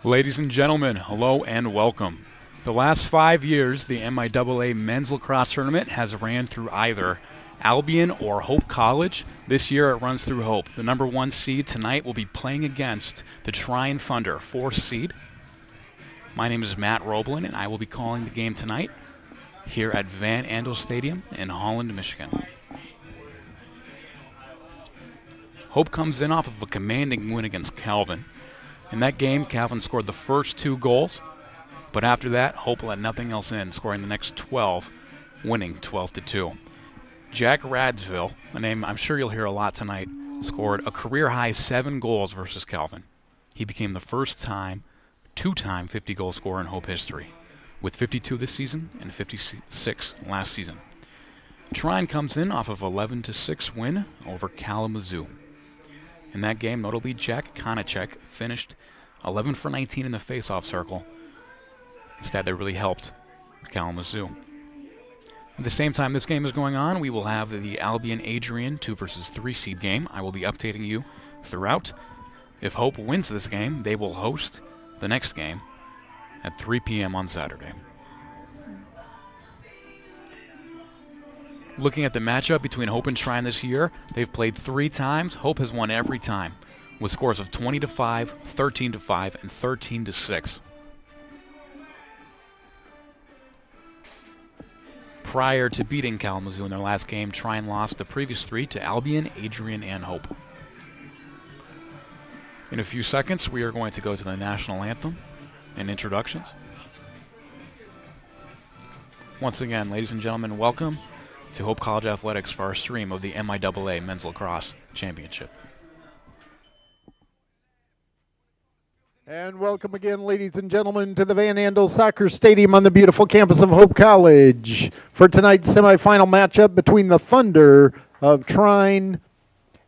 Ladies and gentlemen, hello and welcome. The last 5 years, the MIAA men's lacrosse tournament has ran through either Albion or Hope College. This year it runs through Hope. The number 1 seed tonight will be playing against the Trine Thunder, 4th seed. My name is Matt Roblin, and I will be calling the game tonight here at Van Andel Stadium in Holland, Michigan. Hope comes in off of a commanding win against Calvin. In that game, Calvin scored the first 2 goals, but after that, Hope let nothing else in, scoring the next 12, winning 12-2. Jack Radsville, a name I'm sure you'll hear a lot tonight, scored a career-high 7 goals versus Calvin. He became the first two-time 50-goal scorer in Hope history, with 52 this season and 56 last season. Trine comes in off of 11-6 win over Kalamazoo. In that game, notably Jack Konachek finished 11 for 19 in the face-off circle. A stat that really helped Kalamazoo. At the same time this game is going on, we will have the Albion-Adrian 2 versus 3 seed game. I will be updating you throughout. If Hope wins this game, they will host the next game at 3 p.m. on Saturday. Looking at the matchup between Hope and Trine this year, they've played 3 times. Hope has won every time, with scores of 20-5, 13-5, and 13-6. Prior to beating Kalamazoo in their last game, Trine lost the previous 3 to Albion, Adrian, and Hope. In a few seconds, we are going to go to the national anthem and introductions. Once again, ladies and gentlemen, welcome to Hope College Athletics for our stream of the MIAA Men's Lacrosse Championship. And welcome again, ladies and gentlemen, to the Van Andel Soccer Stadium on the beautiful campus of Hope College for tonight's semifinal matchup between the Thunder of Trine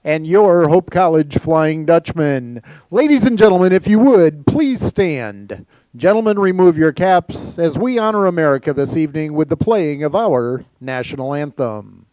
and your Hope College Flying Dutchman. Ladies and gentlemen, if you would, please stand. Gentlemen, remove your caps as we honor America this evening with the playing of our national anthem.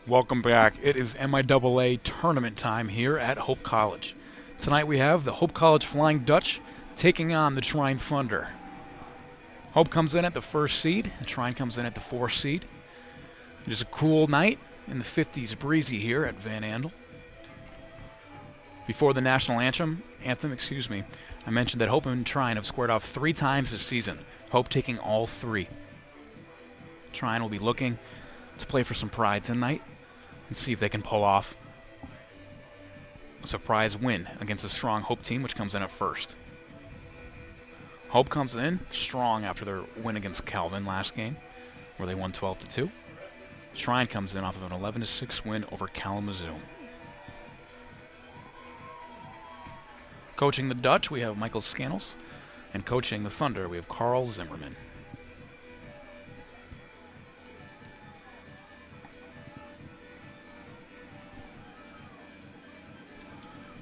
Welcome back. It is MIAA tournament time here at Hope College. Tonight we have the Hope College Flying Dutch taking on the Trine Thunder. Hope comes in at the 1st seed, and Trine comes in at the 4th seed. It is a cool night in the 50s, breezy here at Van Andel. Before the national anthem, I mentioned that Hope and Trine have squared off 3 times this season. Hope taking all 3. Trine will be looking to play for some pride tonight and see if they can pull off a surprise win against a strong Hope team, which comes in at 1st. Hope comes in strong after their win against Calvin last game, where they won 12-2. Trine comes in off of an 11-6 win over Kalamazoo. Coaching the Dutch, we have Michael Scannels. And coaching the Thunder, we have Carl Zimmerman.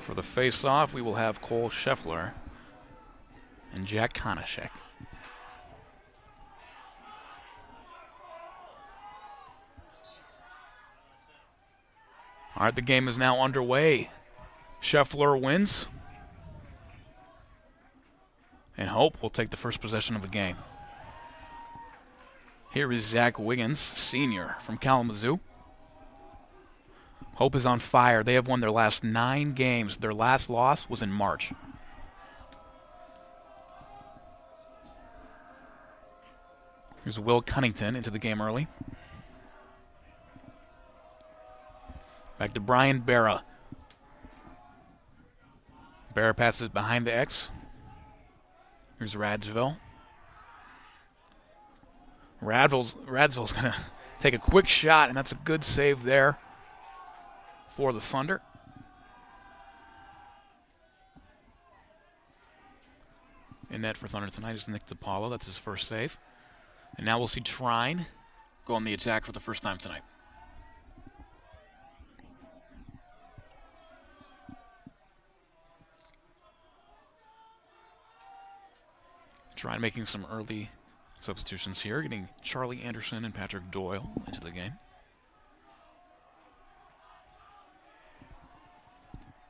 For the face-off, we will have Cole Scheffler and Jack Konashek. All right, the game is now underway. Scheffler wins. And Hope will take the first possession of the game. Here is Zach Wiggins, senior from Kalamazoo. Hope is on fire. They have won their last 9 games. Their last loss was in March. Here's Will Cunnington into the game early. Back to Brian Barra. Barra passes it behind the X. Here's Radsville. Radsville's going to take a quick shot, and that's a good save there for the Thunder. In net for Thunder tonight is Nick DiPaolo. That's his first save. And now we'll see Trine go on the attack for the first time tonight. Trine making some early substitutions here, getting Charlie Anderson and Patrick Doyle into the game.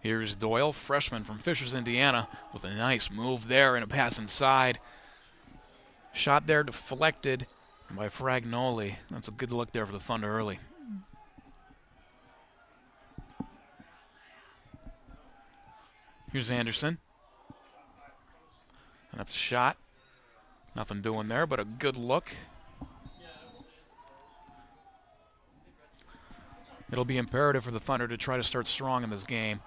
Here's Doyle, freshman from Fishers, Indiana, with a nice move there and a pass inside. Shot there deflected by Fragnoli. That's a good look there for the Thunder early. Here's Anderson. And that's a shot. Nothing doing there, but a good look. It'll be imperative for the Thunder to try to start strong in this game.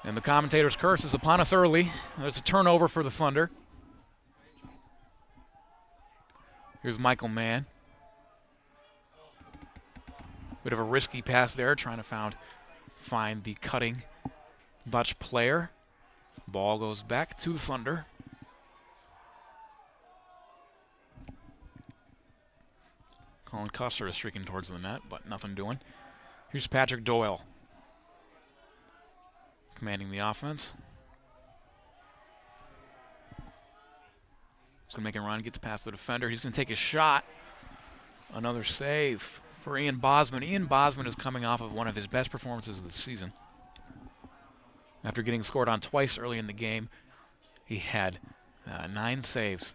And the commentator's curse is upon us early. There's a turnover for the Thunder. Here's Michael Mann. Bit of a risky pass there, trying to find the cutting Dutch player. Ball goes back to the Thunder. Colin Custer is streaking towards the net, but nothing doing. Here's Patrick Doyle, commanding the offense. He's going to make a run, gets past the defender. He's going to take a shot. Another save for Ian Bosman. Ian Bosman is coming off of one of his best performances of the season. After getting scored on twice early in the game, he had 9 saves.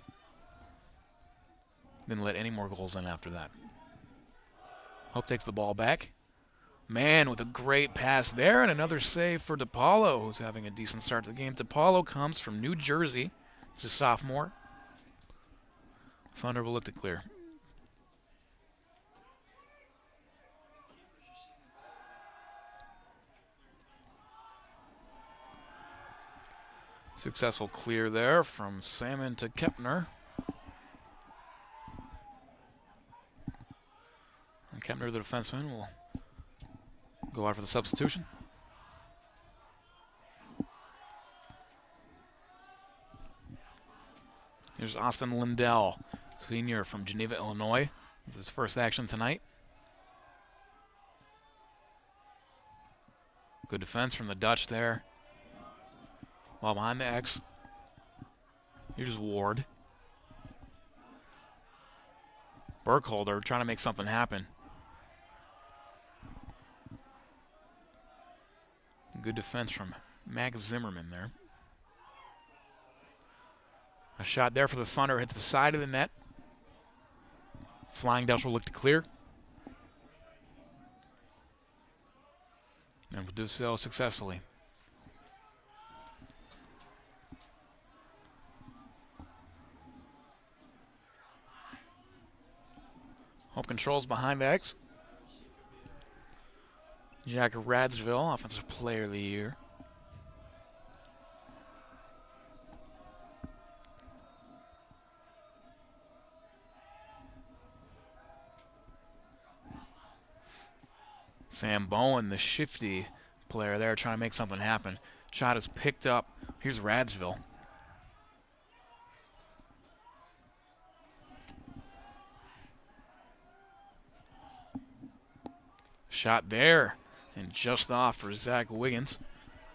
Didn't let any more goals in after that. Hope takes the ball back. Mann with a great pass there, and another save for DiPaolo, who's having a decent start to the game. DiPaolo comes from New Jersey. He's a sophomore. Thunder will look to clear. Successful clear there from Salmon to Kepner. And Kepner, the defenseman, will go out for the substitution. Here's Austin Lindell, senior from Geneva, Illinois, with his first action tonight. Good defense from the Dutch there. While behind the X, here's Ward. Burkholder trying to make something happen. Good defense from Max Zimmerman there. A shot there for the Thunder, hits the side of the net. Flying Dutch will look to clear. And will do so successfully. Hope controls behind the X. Jack Radsville, Offensive Player of the Year. Sam Bowen, the shifty player there, trying to make something happen. Shot is picked up. Here's Radsville. Shot there and just off for Zach Wiggins.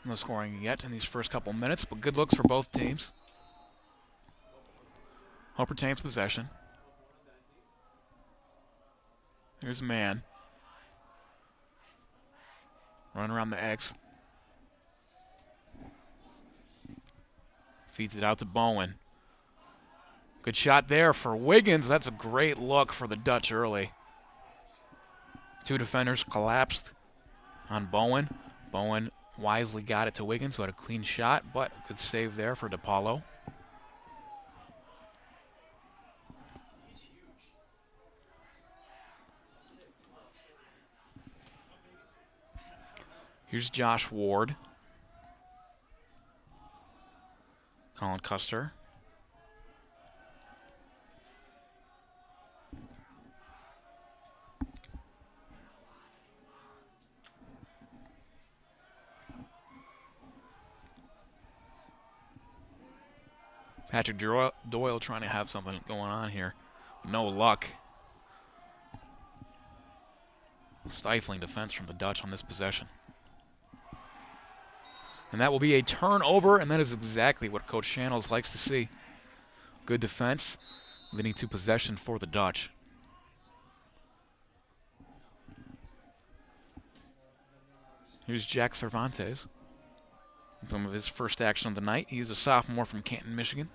No scoring yet in these first couple minutes, but good looks for both teams. Hope retains possession. Here's man. Run around the X. Feeds it out to Bowen. Good shot there for Wiggins. That's a great look for the Dutch early. Two defenders collapsed on Bowen. Bowen wisely got it to Wiggins, who had a clean shot, but a good save there for DePaulo. Here's Josh Ward. Colin Custer. Patrick Doyle trying to have something going on here. No luck. Stifling defense from the Dutch on this possession. And that will be a turnover, and that is exactly what Coach Shannels likes to see. Good defense, leading to possession for the Dutch. Here's Jack Cervantes. Some of his first action of the night. He's a sophomore from Canton, Michigan.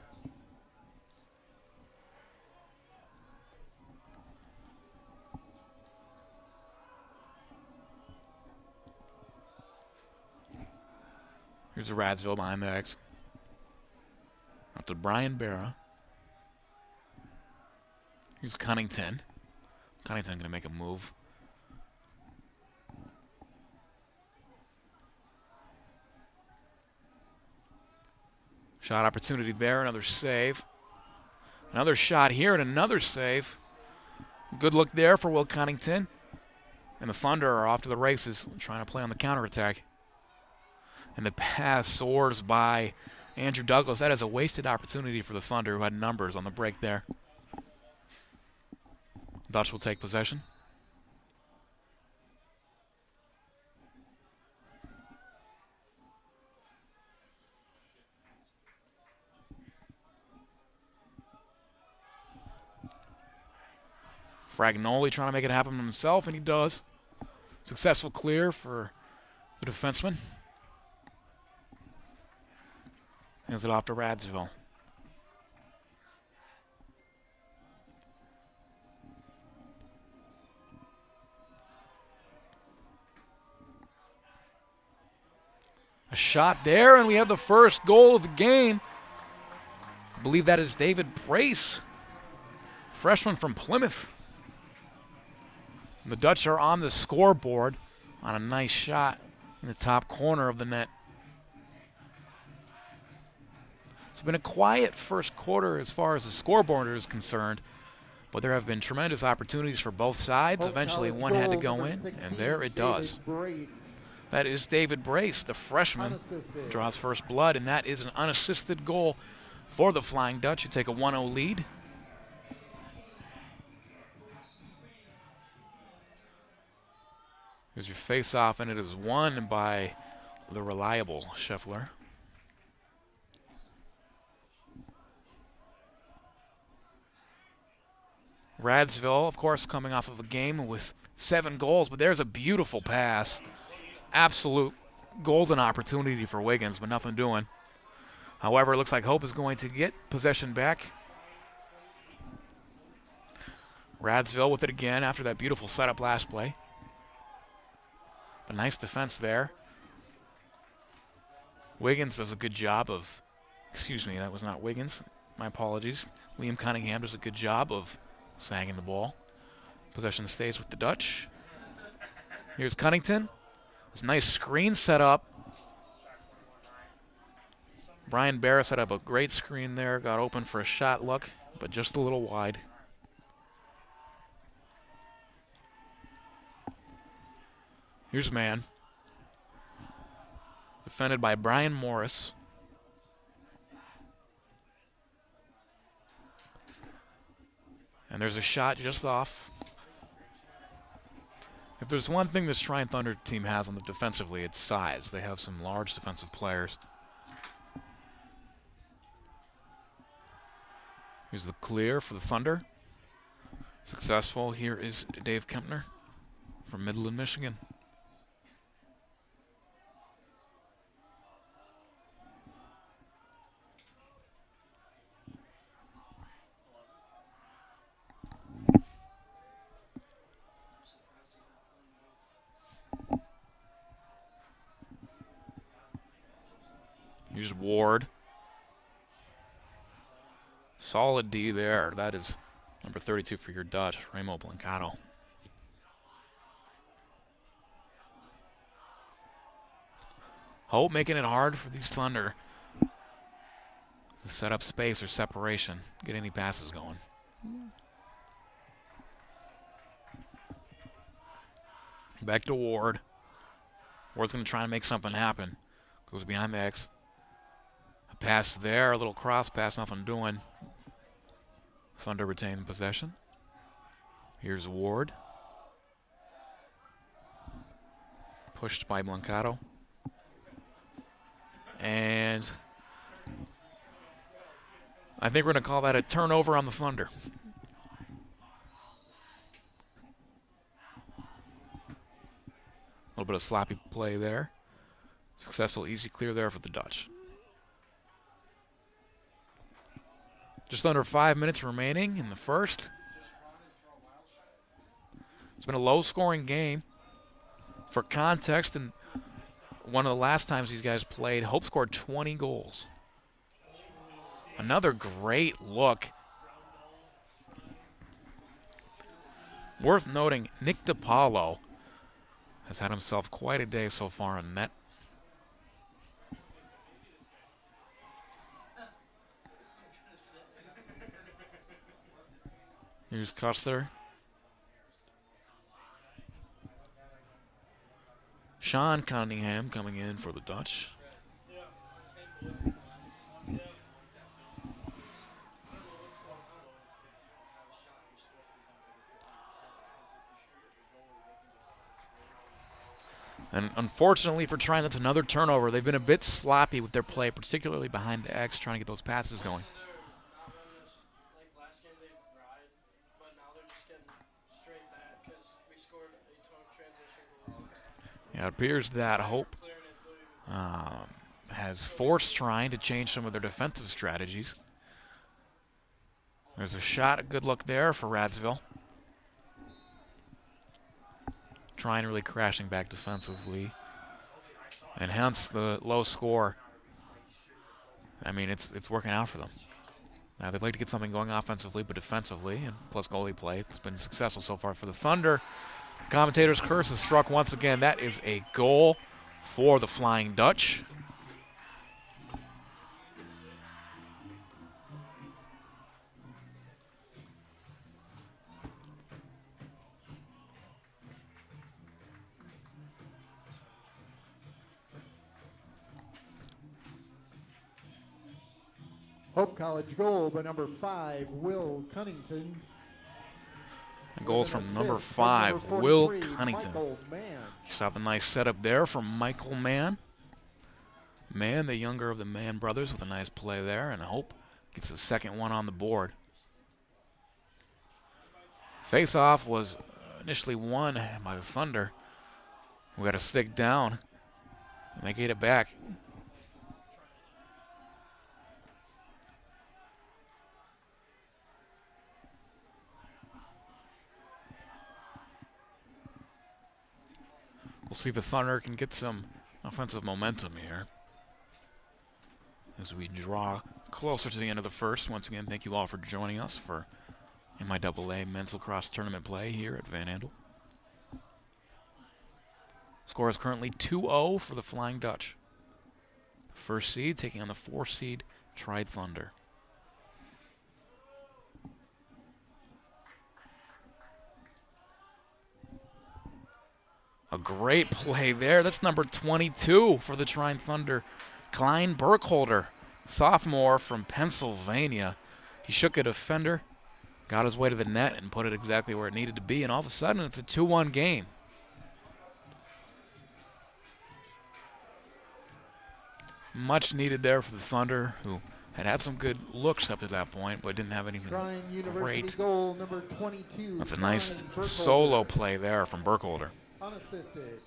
Here's a Radsville behind the X. Up to Brian Barra. Here's Cunnington. Cunnington going to make a move. Shot opportunity there, another save. Another shot here and another save. Good look there for Will Cunnington. And the Thunder are off to the races, trying to play on the counterattack. And the pass soars by Andrew Douglas. That is a wasted opportunity for the Thunder, who had numbers on the break there. Dutch will take possession. Fragnoli trying to make it happen himself, and he does. Successful clear for the defenseman. Hands it off to Radsville. A shot there, and we have the first goal of the game. I believe that is David Brace, freshman from Plymouth. And the Dutch are on the scoreboard on a nice shot in the top corner of the net. It's been a quiet first quarter as far as the scoreboard is concerned, but there have been tremendous opportunities for both sides. Eventually one had to go in, and there it does. That is David Brace, the freshman, draws first blood, and that is an unassisted goal for the Flying Dutch, who take a 1-0 lead. Here's your face-off, and it is won by the reliable Scheffler. Radsville, of course, coming off of a game with 7 goals, but there's a beautiful pass. Absolute golden opportunity for Wiggins, but nothing doing. However, it looks like Hope is going to get possession back. Radsville with it again after that beautiful setup last play. A nice defense there. Wiggins does a good job of, excuse me, that was not Wiggins. My apologies. Liam Cunningham does a good job of sagging the ball. Possession stays with the Dutch. Here's Cunnington. This nice screen set up. Brian Barra set up a great screen there. Got open for a shot look, but just a little wide. Here's man. Defended by Brian Morris. And there's a shot just off. If there's one thing this Trine Thunder team has on the defensively, it's size. They have some large defensive players. Here's the clear for the Thunder. Successful. Here is Dave Kempner from Midland, Michigan. Here's Ward. Solid D there. That is number 32 for your Dutch, Remo Blancato. Hope making it hard for these Thunder to set up space or separation, get any passes going. Back to Ward. Ward's going to try and make something happen. Goes behind the X. A pass there, a little cross pass, nothing doing. Thunder retain possession. Here's Ward. Pushed by Blancato. And I think we're going to call that a turnover on the Thunder. A little bit of sloppy play there. Successful easy clear there for the Dutch. Just under 5 minutes remaining in the first. It's been a low-scoring game. For context, and one of the last times these guys played, Hope scored 20 goals. Another great look. Worth noting, Nick DiPaolo has had himself quite a day so far in net. Here's Custer. Sean Cunningham coming in for the Dutch. And unfortunately for Trine, that's another turnover. They've been a bit sloppy with their play, particularly behind the X, trying to get those passes going. Yeah, it appears that Hope has forced Trine to change some of their defensive strategies. There's a shot, a good look there for Radsville. Trine really crashing back defensively, and hence the low score. I mean, it's working out for them. Now they'd like to get something going offensively, but defensively, and plus goalie play, it's been successful so far for the Thunder. Commentator's curse is struck once again. That is a goal for the Flying Dutch. Hope College goal by number 5, Will Cunnington. And goals from number 5, Will Cunnington. Saw the nice setup there from Michael Mann. Mann, the younger of the Mann brothers, with a nice play there, and Hope gets the second one on the board. Face-off was initially won by the Thunder. We got a stick down, and they get it back. We'll see if the Thunder can get some offensive momentum here as we draw closer to the end of the first. Once again, thank you all for joining us for MIAA Men's Lacrosse Tournament play here at Van Andel. Score is currently 2-0 for the Flying Dutch. The first seed taking on the 4th seed Trine Thunder. A great play there. That's number 22 for the Trine Thunder. Klein Burkholder, sophomore from Pennsylvania. He shook a defender, got his way to the net, and put it exactly where it needed to be. And all of a sudden, it's a 2-1 game. Much needed there for the Thunder, who had some good looks up to that point, but didn't have anything Trine University great. goal number 22. That's a nice Trine Burkholder. solo play there from Burkholder. Unassisted.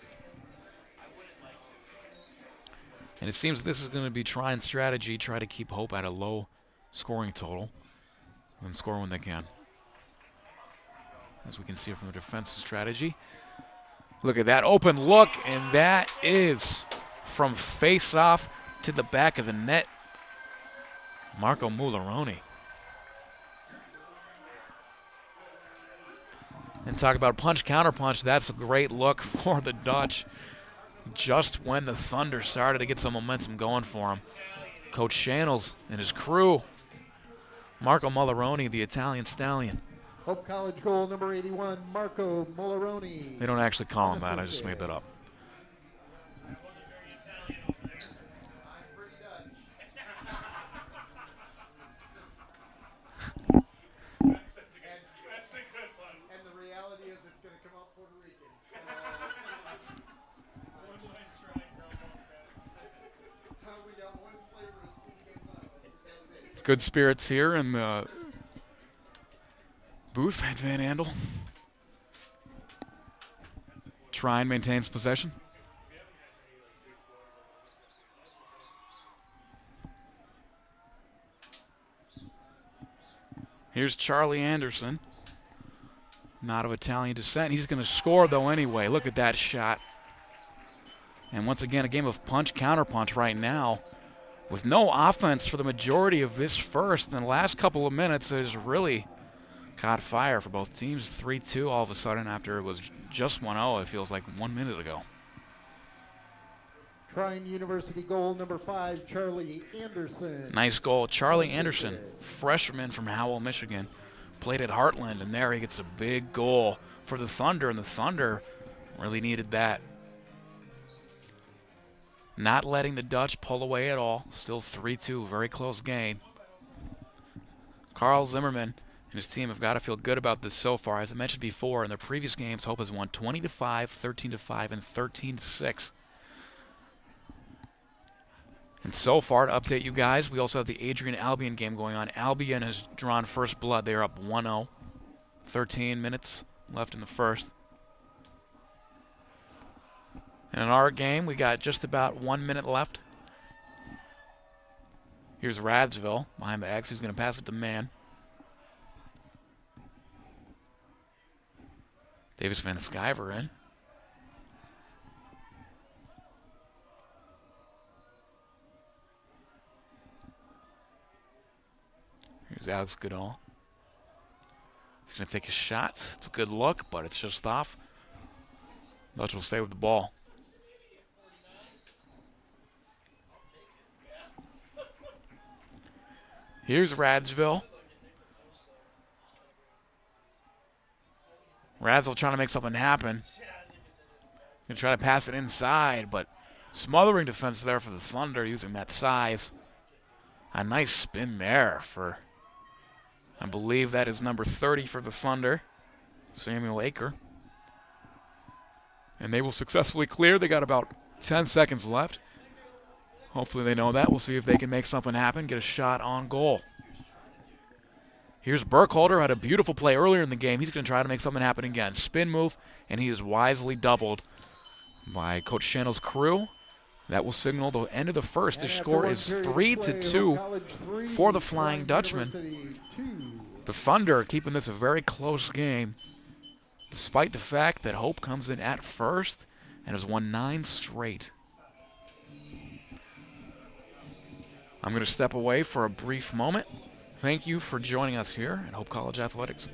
And it seems this is going to be Trine's strategy, try to keep Hope at a low scoring total and score when they can. As we can see from the defensive strategy. Look at that open look, and that is from face-off to the back of the net. Marco Mulleroni. And talk about punch, counter-punch. That's a great look for the Dutch. Just when the Thunder started to get some momentum going for him. Coach Shannels and his crew. Marco Mulleroni, the Italian stallion. Hope College goal number 81, Marco Mulleroni. They don't actually call him that. I just made that up. And the reality is it's going to come out Puerto Rican. We got one flavor of sweet on us. That's it. Good spirits here in the booth at Van Andel. Trine maintains possession. Here's Charlie Anderson. Not of Italian descent. He's going to score, though, anyway. Look at that shot. And once again, a game of punch, counter-punch right now. With no offense for the majority of this first. And the last couple of minutes has really caught fire for both teams. 3-2 all of a sudden after it was just 1-0. It feels like 1 minute ago. Trine University goal number 5, Charlie Anderson. Nice goal. Charlie Anderson, freshman from Howell, Michigan. Played at Heartland, and there he gets a big goal for the Thunder, and the Thunder really needed that. Not letting the Dutch pull away at all. Still 3-2, very close game. Carl Zimmerman and his team have got to feel good about this so far. As I mentioned before, in their previous games, Hope has won 20-5, 13-5, and 13-6. And so far, to update you guys, we also have the Adrian-Albion game going on. Albion has drawn first blood. They are up 1-0. 13 minutes left in the first. And in our game, we got just about 1 minute left. Here's Radsville behind the X. He's going to pass it to Mann. Davis Van Sciver in. Here's Alex Goodall. He's going to take a shot. It's a good look, but it's just off. Dutch will stay with the ball. Here's Radsville. Radsville trying to make something happen. Going to try to pass it inside, but smothering defense there for the Thunder using that size. A nice spin there for, I believe that is number 30 for the Thunder, Samuel Aker. And they will successfully clear. They got about 10 seconds left. Hopefully they know that. We'll see if they can make something happen, get a shot on goal. Here's Burkholder, had a beautiful play earlier in the game. He's going to try to make something happen again. Spin move, and he is wisely doubled by Coach Shannel's crew. That will signal the end of the first. The score is 3-2 for the Flying Dutchman. The Thunder keeping this a very close game, despite the fact that Hope comes in at first and has won 9 straight. I'm going to step away for a brief moment. Thank you for joining us here at Hope College Athletics.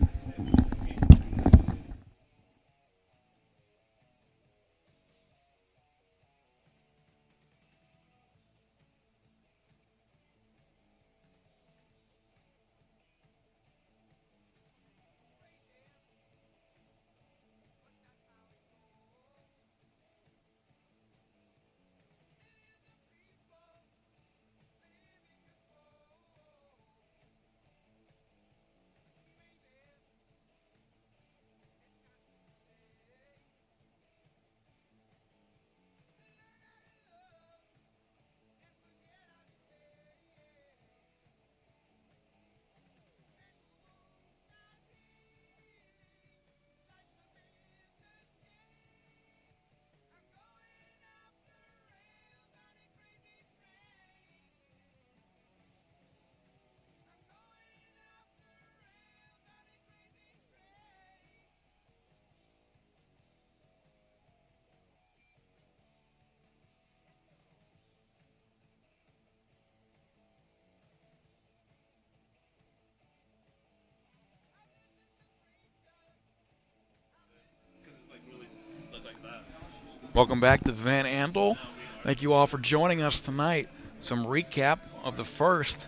Welcome back to Van Andel. Thank you all for joining us tonight. Some recap of the first.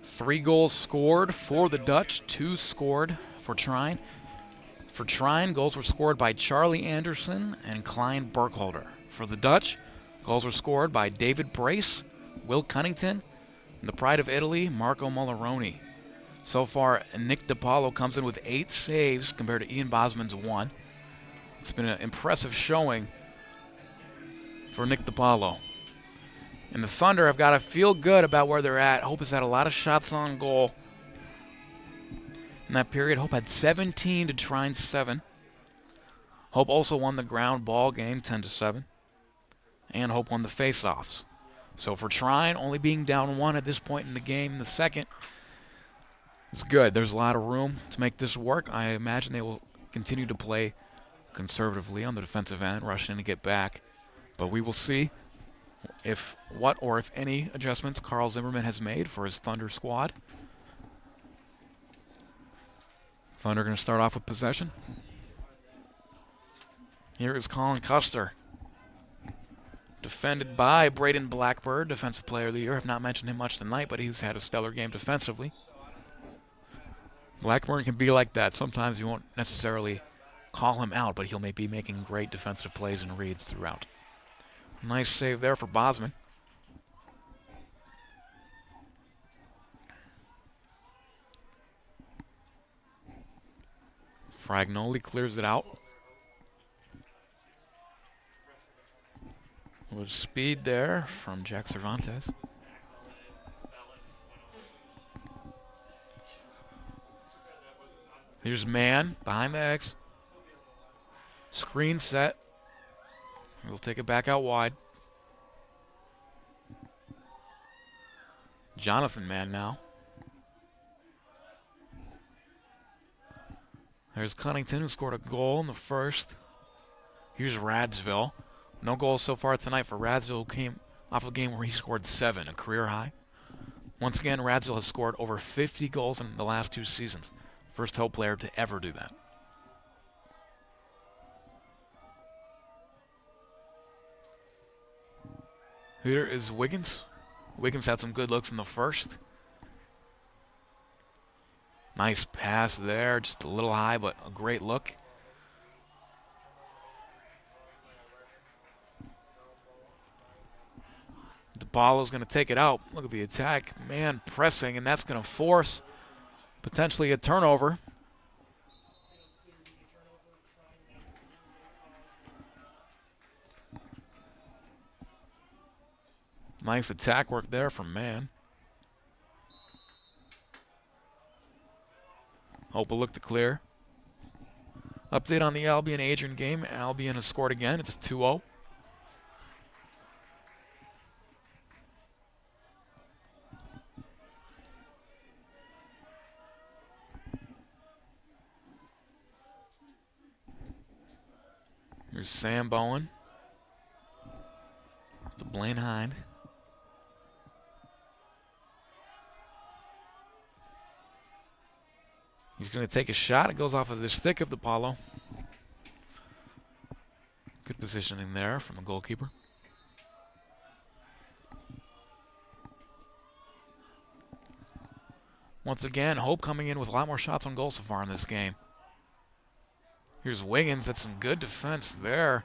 3 goals scored for the Dutch, 2 scored for Trine. For Trine, goals were scored by Charlie Anderson and Klein Burkholder. For the Dutch, goals were scored by David Brace, Will Cunnington, and the pride of Italy, Marco Molaroni. So far, Nick DiPaolo comes in with 8 saves compared to Ian Bosman's 1. It's been an impressive showing for Nick DiPaolo. And the Thunder have got to feel good about where they're at. Hope has had a lot of shots on goal in that period. Hope had 17 to Trine 7. Hope also won the ground ball game 10-7. And Hope won the faceoffs. So for Trine, only being down 1 at this point in the game in the second, it's good. There's a lot of room to make this work. I imagine they will continue to play conservatively on the defensive end, rush in to get back. But we will see if any adjustments Carl Zimmerman has made for his Thunder squad. Thunder going to start off with possession. Here is Colin Custer. Defended by Braden Blackbird, Defensive Player of the Year. I've not mentioned him much tonight, but he's had a stellar game defensively. Blackburn can be like that. Sometimes you won't necessarily call him out, but he'll be making great defensive plays and reads throughout. Nice save there for Bosman. Fragnoli clears it out. With speed there from Jack Cervantes. Here's Mann behind the X. Screen set. We'll take it back out wide. Jonathan Mann now. There's Cunnington, who scored a goal in the first. Here's Radsville. No goals so far tonight for Radsville, who came off a game where he scored 7, a career high. Once again, Radsville has scored over 50 goals in the last 2 seasons. First Hope player to ever do that. Here is Wiggins. Wiggins had some good looks in the first. Nice pass there, just a little high, but a great look. DiPaolo's going to take it out. Look at the attack. Man pressing, and that's going to force potentially a turnover. Nice attack work there from Mann. Hope will look to clear. Update on the Albion-Adrian game. Albion has scored again. It's 2-0. Here's Sam Bowen to Blaine Hind. He's going to take a shot. It goes off of the stick of DiPaolo. Good positioning there from the goalkeeper. Once again, Hope coming in with a lot more shots on goal so far in this game. Here's Wiggins. That's some good defense there.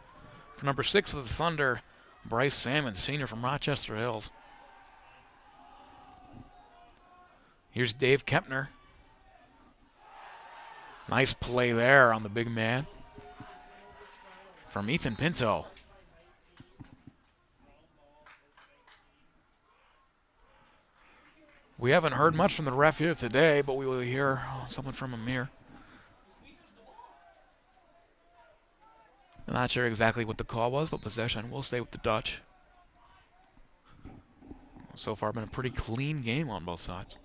For number 6 of the Thunder, Bryce Salmon, senior from Rochester Hills. Here's Dave Kempner. Nice play there on the big man from Ethan Pinto. We haven't heard much from the ref here today, but we will hear something from Amir. I'm not sure exactly what the call was, but possession will stay with the Dutch. So far, been a pretty clean game on both sides.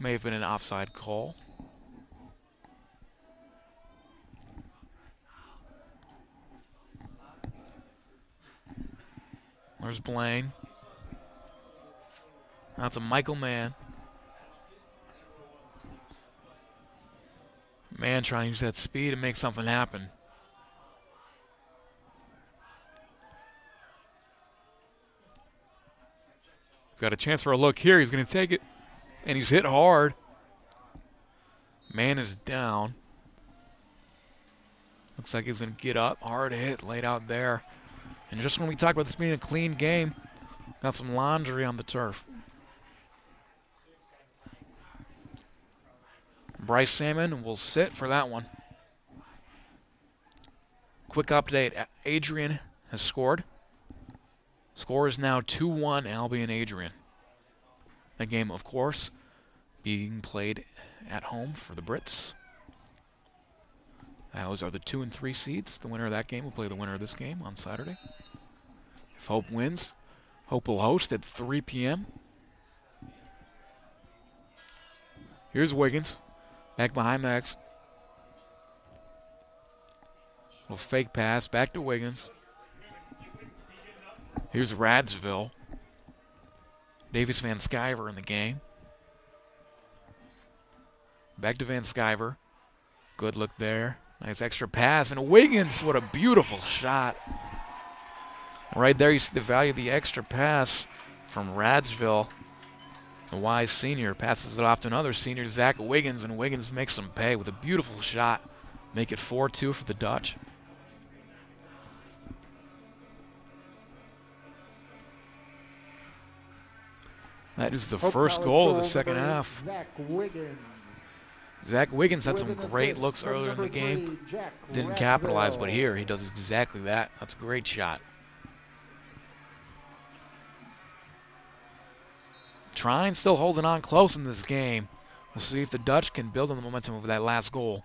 May have been an offside call. There's Blaine. That's a Michael Mann. Man trying to use that speed and make something happen. Got a chance for a look here. He's going to take it, and he's hit hard. Man is down. Looks like he's going to get up. Hard hit laid out there. And just when we talk about this being a clean game, got some laundry on the turf. Bryce Salmon will sit for that one. Quick update. Adrian has scored. Score is now 2-1 Albion Adrian. The game, of course, being played at home for the Brits. Those are the 2 and 3 seeds. The winner of that game will play the winner of this game on Saturday. If Hope wins, Hope will host at 3 p.m. Here's Wiggins. Back behind the X. Little fake pass. Back to Wiggins. Here's Radsville. Davis Van Sciver in the game. Back to Van Sciver. Good look there. Nice extra pass. And Wiggins, what a beautiful shot. Right there you see the value of the extra pass from Radsville. The wise senior passes it off to another senior, Zach Wiggins, and Wiggins makes them pay with a beautiful shot. Make it 4-2 for the Dutch. That is the first goal of the second half. Zach Wiggins had some great looks earlier in the game. Didn't capitalize, but here he does exactly that. That's a great shot. Trine still holding on close in this game. We'll see if the Dutch can build on the momentum of that last goal.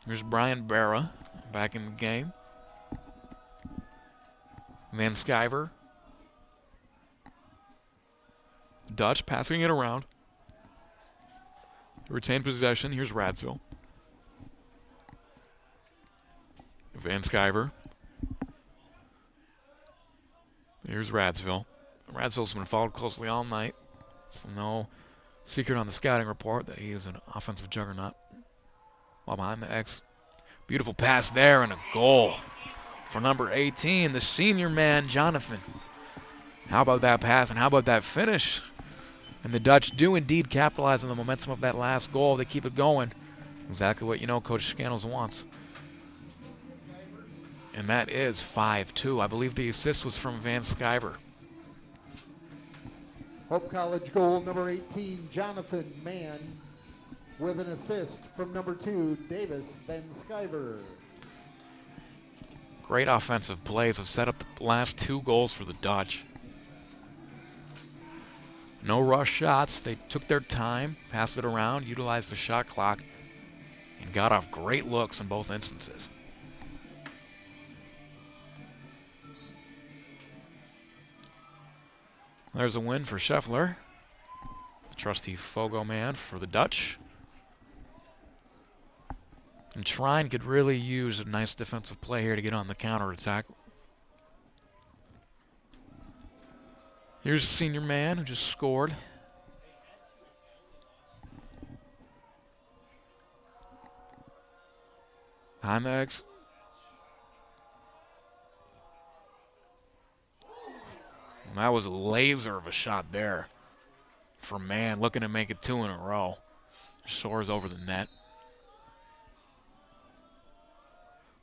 Here's Brian Barra back in the game. Van Sciver. Dutch passing it around. Retained possession. Here's Radsville. Van Sciver. Here's Radsville. Radsville's been followed closely all night. So no secret on the scouting report that he is an offensive juggernaut. While behind the X. Beautiful pass there and a goal for number 18, the senior man, Jonathan. How about that pass and how about that finish? And the Dutch do indeed capitalize on the momentum of that last goal. They keep it going. Exactly what you know Coach Scannels wants. And that is 5-2. I believe the assist was from Van Sciver. Hope College goal number 18, Jonathan Mann, with an assist from number 2, Davis Van Sciver. Great offensive plays have set up the last 2 goals for the Dutch. No rush shots. They took their time, passed it around, utilized the shot clock, and got off great looks in both instances. There's a win for Scheffler, the trusty Fogo man for the Dutch. And Trine could really use a nice defensive play here to get on the counterattack. Here's the senior man who just scored. Hymex. That was a laser of a shot there for Mann, looking to make it 2 in a row. Soars over the net.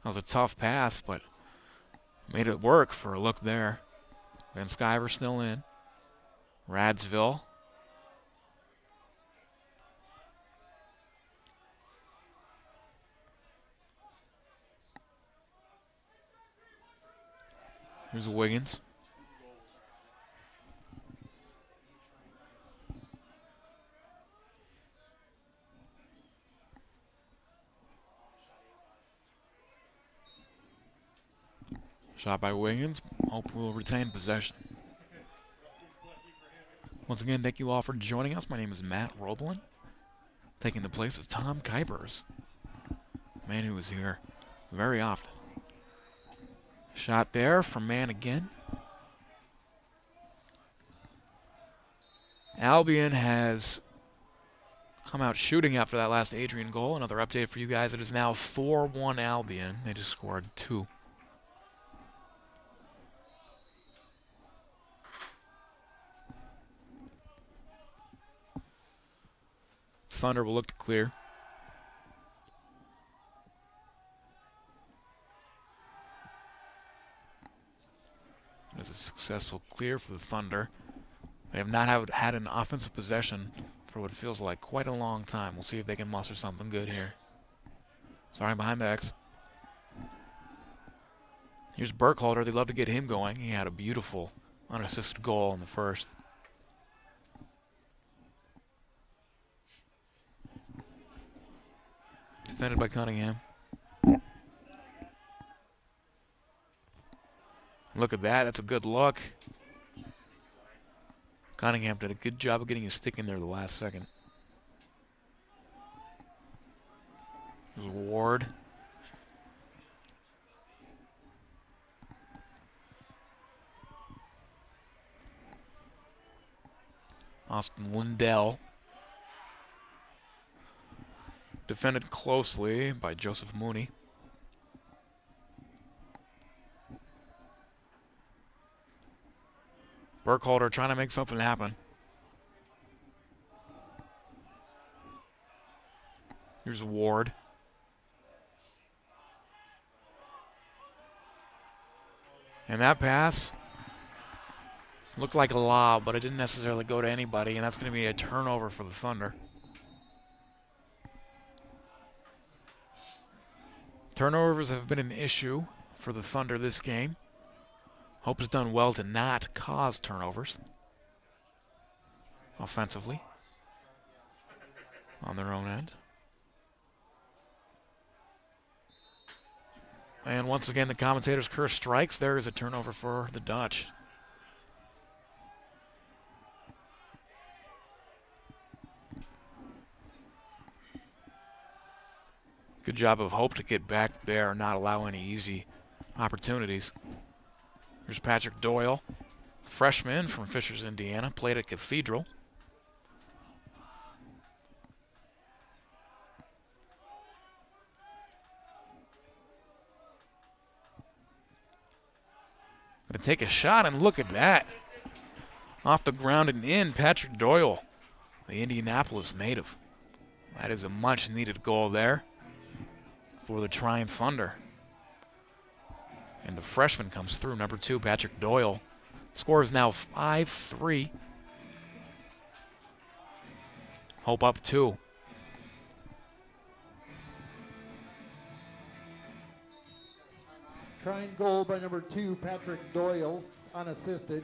That was a tough pass, but made it work for a look there. Van Sciver still in. Radsville. Here's Wiggins. Shot by Wiggins. Hope will retain possession. Once again, thank you all for joining us. My name is Matt Roblin, taking the place of Tom Kuipers, a man who is here very often. Shot there from man again. Albion has come out shooting after that last Adrian goal. Another update for you guys. It is now 4-1 Albion. They just scored 2. Thunder will look to clear. It is a successful clear for the Thunder. They have not had an offensive possession for what feels like quite a long time. We'll see if they can muster something good here. Starting behind the X. Here's Burkhalter. They'd love to get him going. He had a beautiful unassisted goal in the first. Defended by Cunningham. Look at that. That's a good look. Cunningham did a good job of getting his stick in there the last second. There's Ward. Austin Lindell. Defended closely by Joseph Mooney. Burkhalter trying to make something happen. Here's Ward. And that pass looked like a lob, but it didn't necessarily go to anybody, and that's going to be a turnover for the Thunder. Turnovers have been an issue for the Thunder this game. Hope has done well to not cause turnovers offensively on their own end. And once again, the commentator's curse strikes. There is a turnover for the Dutch. Good job of Hope to get back there and not allow any easy opportunities. Here's Patrick Doyle, freshman from Fishers, Indiana, played at Cathedral. Going to take a shot, and look at that. Off the ground and in, Patrick Doyle, the Indianapolis native. That is a much-needed goal there for the Trine Thunder. And the freshman comes through, number 2, Patrick Doyle. Score is now 5-3. Hope up 2. Trine goal by number 2, Patrick Doyle, unassisted.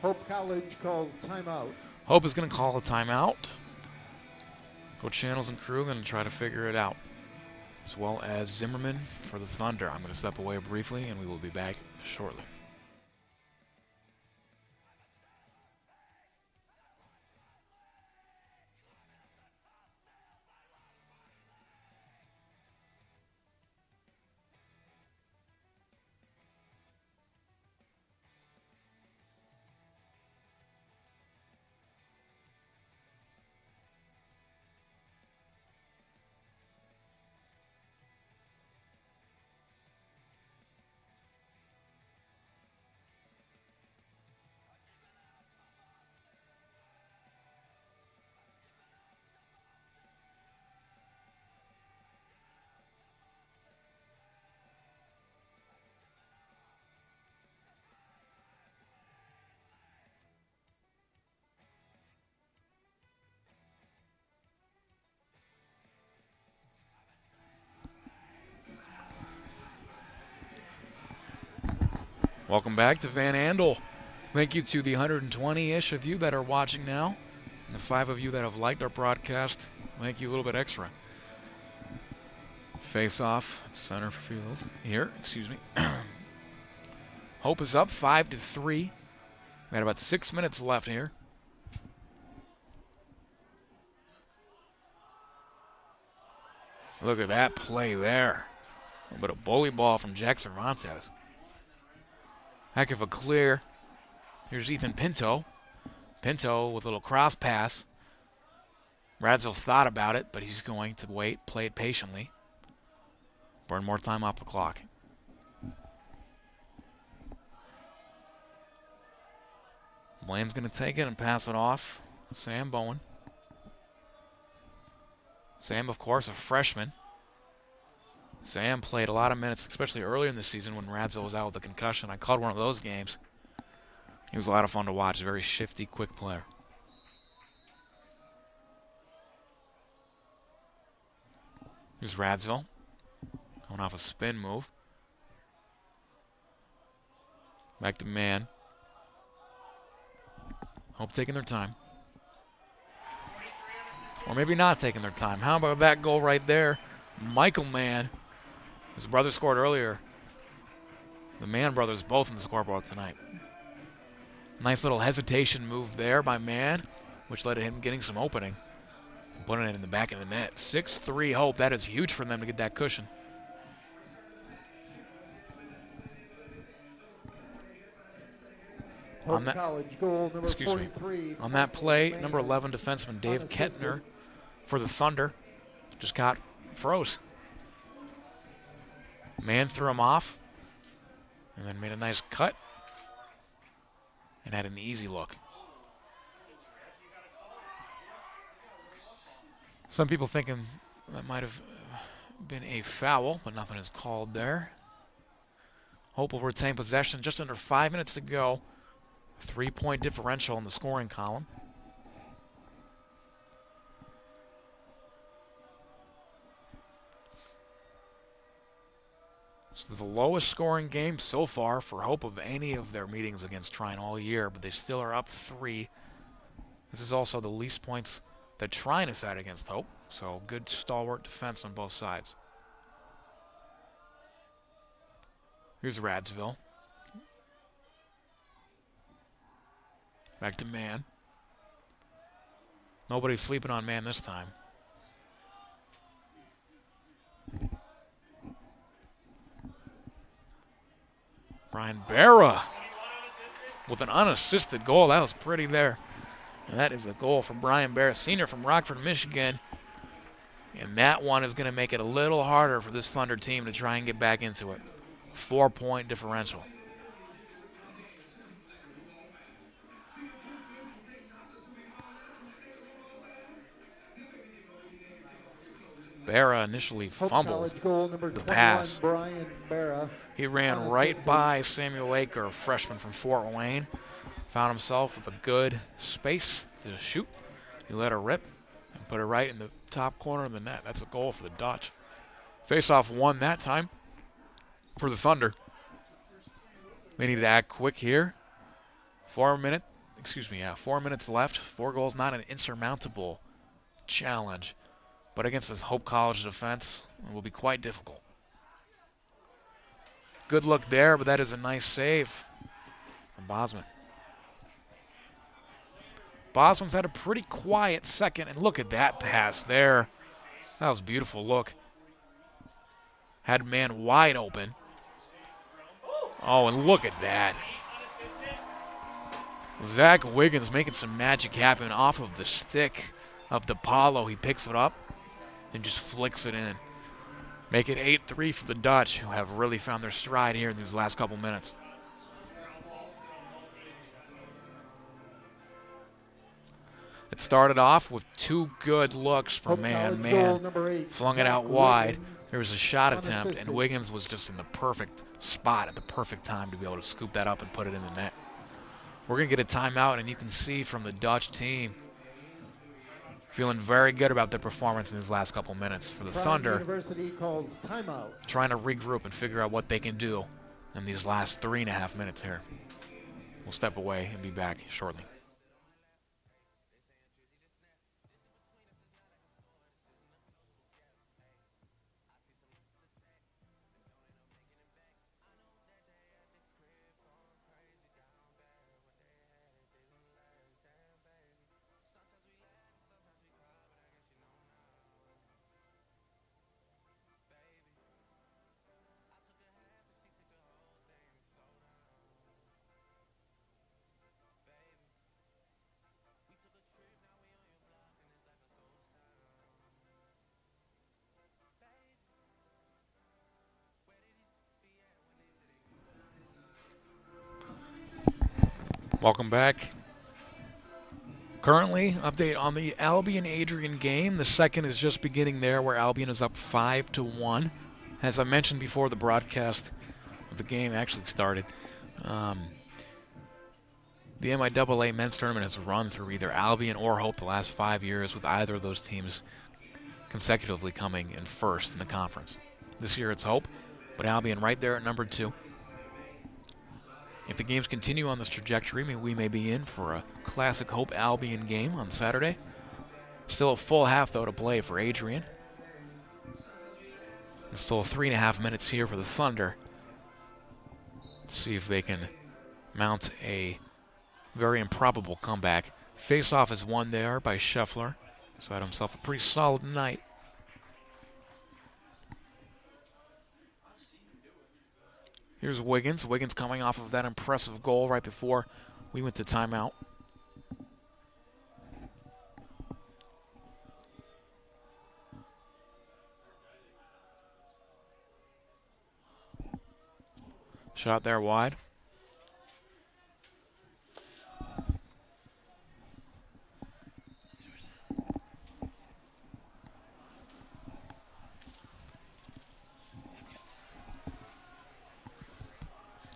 Hope College calls timeout. Hope is going to call a timeout. Coach Channels and crew going to try to figure it out, as well as Zimmerman for the Thunder. I'm going to step away briefly, and we will be back shortly. Welcome back to Van Andel. Thank you to the 120-ish of you that are watching now, and the 5 of you that have liked our broadcast. Thank you a little bit extra. Face off at center field here, excuse me. Hope is up 5-3. We got about 6 minutes left here. Look at that play there. A little bit of bully ball from Jack Cervantes. Heck of a clear. Here's Ethan Pinto. Pinto with a little cross pass. Radziville thought about it, but he's going to wait, play it patiently. Burn more time off the clock. Blaine's going to take it and pass it off. Sam Bowen. Sam, of course, a freshman. Sam played a lot of minutes, especially earlier in the season when Radziville was out with a concussion. I called one of those games. He was a lot of fun to watch. Very shifty, quick player. Here's Radziville. Going off a spin move. Back to man. Hope taking their time. Or maybe not taking their time. How about that goal right there? Michael Mann. His brother scored earlier. The Mann brothers both in the scoreboard tonight. Nice little hesitation move there by Mann, which led to him getting some opening. Putting it in the back of the net. 6-3 Hope. That is huge for them to get that cushion. On that, college goal, number 43. On that play, number 11 defenseman Dave Kettner for the Thunder just froze. Man threw him off and then made a nice cut and had an easy look. Some people thinking that might have been a foul, but nothing is called there. Hope will retain possession. Just under 5 minutes to go. 3-point differential in the scoring column. This is the lowest scoring game so far for Hope of any of their meetings against Trine all year, but they still are up 3. This is also the least points that Trine has had against Hope, so good stalwart defense on both sides. Here's Radziville. Back to man. Nobody's sleeping on man this time. Brian Barra with an unassisted goal. That was pretty there. And that is a goal from Brian Barra, senior from Rockford, Michigan. And that one is going to make it a little harder for this Thunder team to try and get back into it. 4-point differential. Barra initially fumbled the pass. Brian Barra. He ran right by Samuel Aker, a freshman from Fort Wayne. Found himself with a good space to shoot. He let her rip and put it right in the top corner of the net. That's a goal for the Dutch. Face-off won that time for the Thunder. They need to act quick here. 4 minutes left. 4 goals, not an insurmountable challenge. But against this Hope College defense, it will be quite difficult. Good look there, but that is a nice save from Bosman. Bosman's had a pretty quiet second, and look at that pass there. That was a beautiful look. Had man wide open. Oh, and look at that. Zach Wiggins making some magic happen off of the stick of DePaulo. He picks it up and just flicks it in. Make it 8-3 for the Dutch, who have really found their stride here in these last couple minutes. It started off with 2 good looks from man. Flung it out wide. There was a shot attempt, and Wiggins was just in the perfect spot at the perfect time to be able to scoop that up and put it in the net. We're going to get a timeout, and you can see from the Dutch team feeling very good about their performance in these last couple minutes. For the Thunder, trying to regroup and figure out what they can do in these last 3.5 minutes here. We'll step away and be back shortly. Welcome back. Currently, update on the Albion-Adrian game. The second is just beginning there, where Albion is up 5-1. As I mentioned before, the broadcast of the game actually started. The MIAA men's tournament has run through either Albion or Hope the last 5 years, with either of those teams consecutively coming in first in the conference. This year it's Hope, but Albion right there at number 2. If the games continue on this trajectory, we may be in for a classic Hope Albion game on Saturday. Still a full half, though, to play for Adrian. And still 3.5 minutes here for the Thunder. See if they can mount a very improbable comeback. Face-off is won there by Scheffler. He's had himself a pretty solid night. Here's Wiggins. Wiggins coming off of that impressive goal right before we went to timeout. Shot there wide.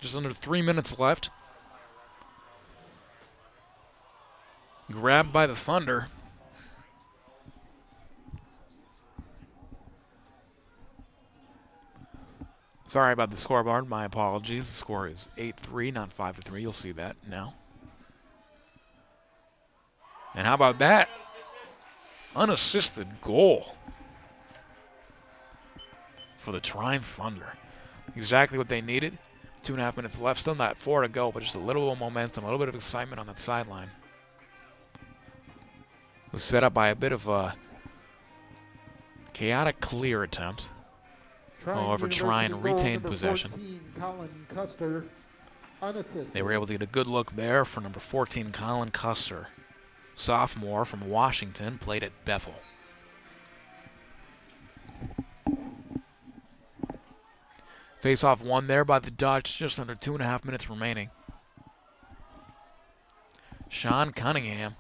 Just under 3 minutes left. Grabbed by the Thunder. Sorry about the scoreboard. My apologies. The score is 8-3, not 5-3. You'll see that now. And how about that? Unassisted goal for the Trine Thunder. Exactly what they needed. 2.5 minutes left, still not 4 to go, but just a little momentum, a little bit of excitement on that sideline. It was set up by a bit of a chaotic clear attempt. However, Trine retained possession. 14, Custer, they were able to get a good look there for number 14, Colin Custer. Sophomore from Washington, played at Bethel. Face-off won there by the Dutch, just under 2.5 minutes remaining. Sean Cunningham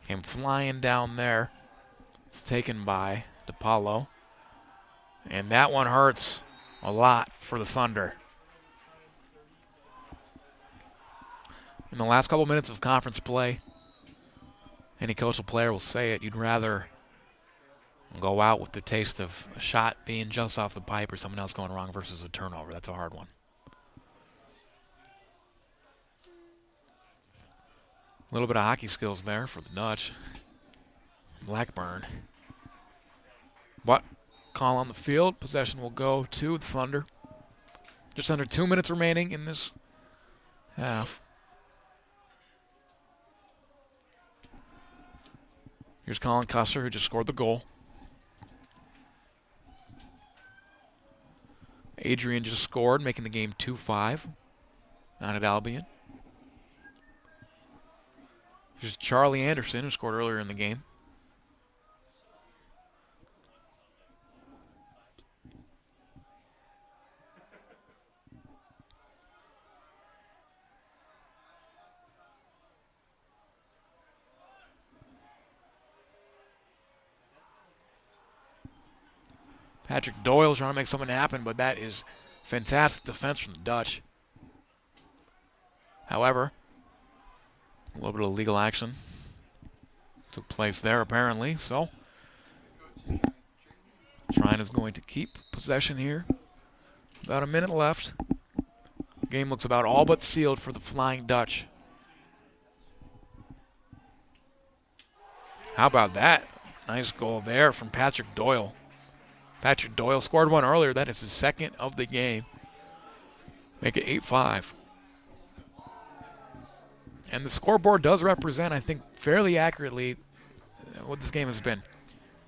came flying down there. It's taken by DePaulo. And that one hurts a lot for the Thunder. In the last couple minutes of conference play, any coachable player will say it, you'd rather go out with the taste of a shot being just off the pipe or someone else going wrong versus a turnover. That's a hard one. A little bit of hockey skills there for the Dutch. Blackburn. But call on the field. Possession will go to the Thunder. Just under 2 minutes remaining in this half. Here's Colin Custer, who just scored the goal. Adrian just scored, making the game 2-5 down at Albion. Here's Charlie Anderson, who scored earlier in the game. Patrick Doyle trying to make something happen, but that is fantastic defense from the Dutch. However, a little bit of legal action took place there apparently, so Trine is going to keep possession here. About a minute left. The game looks about all but sealed for the Flying Dutch. How about that? Nice goal there from Patrick Doyle. Patrick Doyle scored one earlier. That is his second of the game. Make it 8-5. And the scoreboard does represent, I think, fairly accurately what this game has been.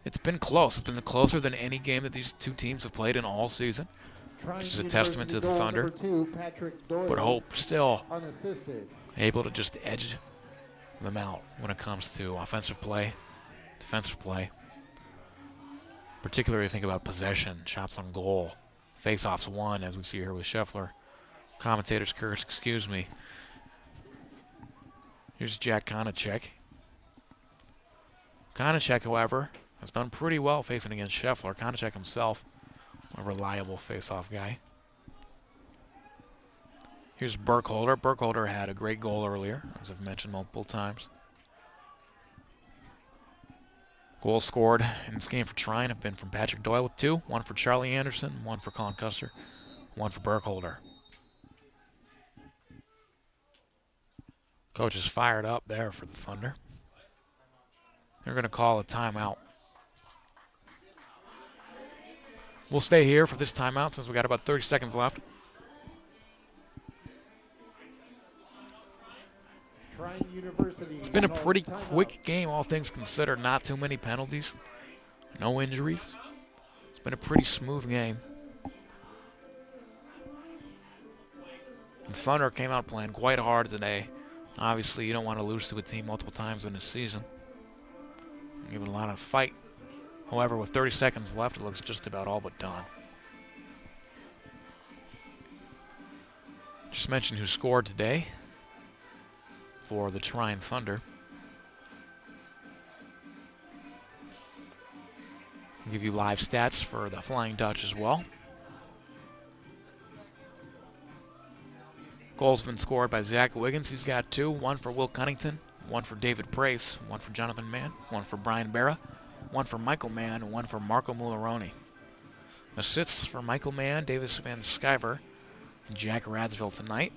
It's been close. It's been closer than any game that these two teams have played in all season, which is a testament to the Thunder. But Hope still able to just edge them out when it comes to offensive play, defensive play. Particularly think about possession, shots on goal, face-offs won, as we see here with Scheffler. Commentators curse, excuse me. Here's Jack Konachek. Konachek, however, has done pretty well facing against Scheffler. Konachek himself, a reliable face-off guy. Here's Burkholder. Burkholder had a great goal earlier, as I've mentioned multiple times. Goals scored in this game for Trine have been from Patrick Doyle with 2, 1 for Charlie Anderson, 1 for Colin Custer, 1 for Burkholder. Coach is fired up there for the Thunder. They're going to call a timeout. We'll stay here for this timeout since we got about 30 seconds left. Trine University. It's been a pretty quick game, all things considered. Not too many penalties, no injuries. It's been a pretty smooth game. The Thunder came out playing quite hard today. Obviously, you don't want to lose to a team multiple times in a season. Give it a lot of fight. However, with 30 seconds left, it looks just about all but done. Just mention who scored today for the Trine Thunder. I'll give you live stats for the Flying Dutch as well. Goals have been scored by Zach Wiggins, who's got 2, 1 for Will Cunnington, 1 for David Prace, 1 for Jonathan Mann, 1 for Brian Barra, 1 for Michael Mann, and 1 for Marco Mularoni. Assists for Michael Mann, Davis Van Sciver, and Jack Radsville tonight.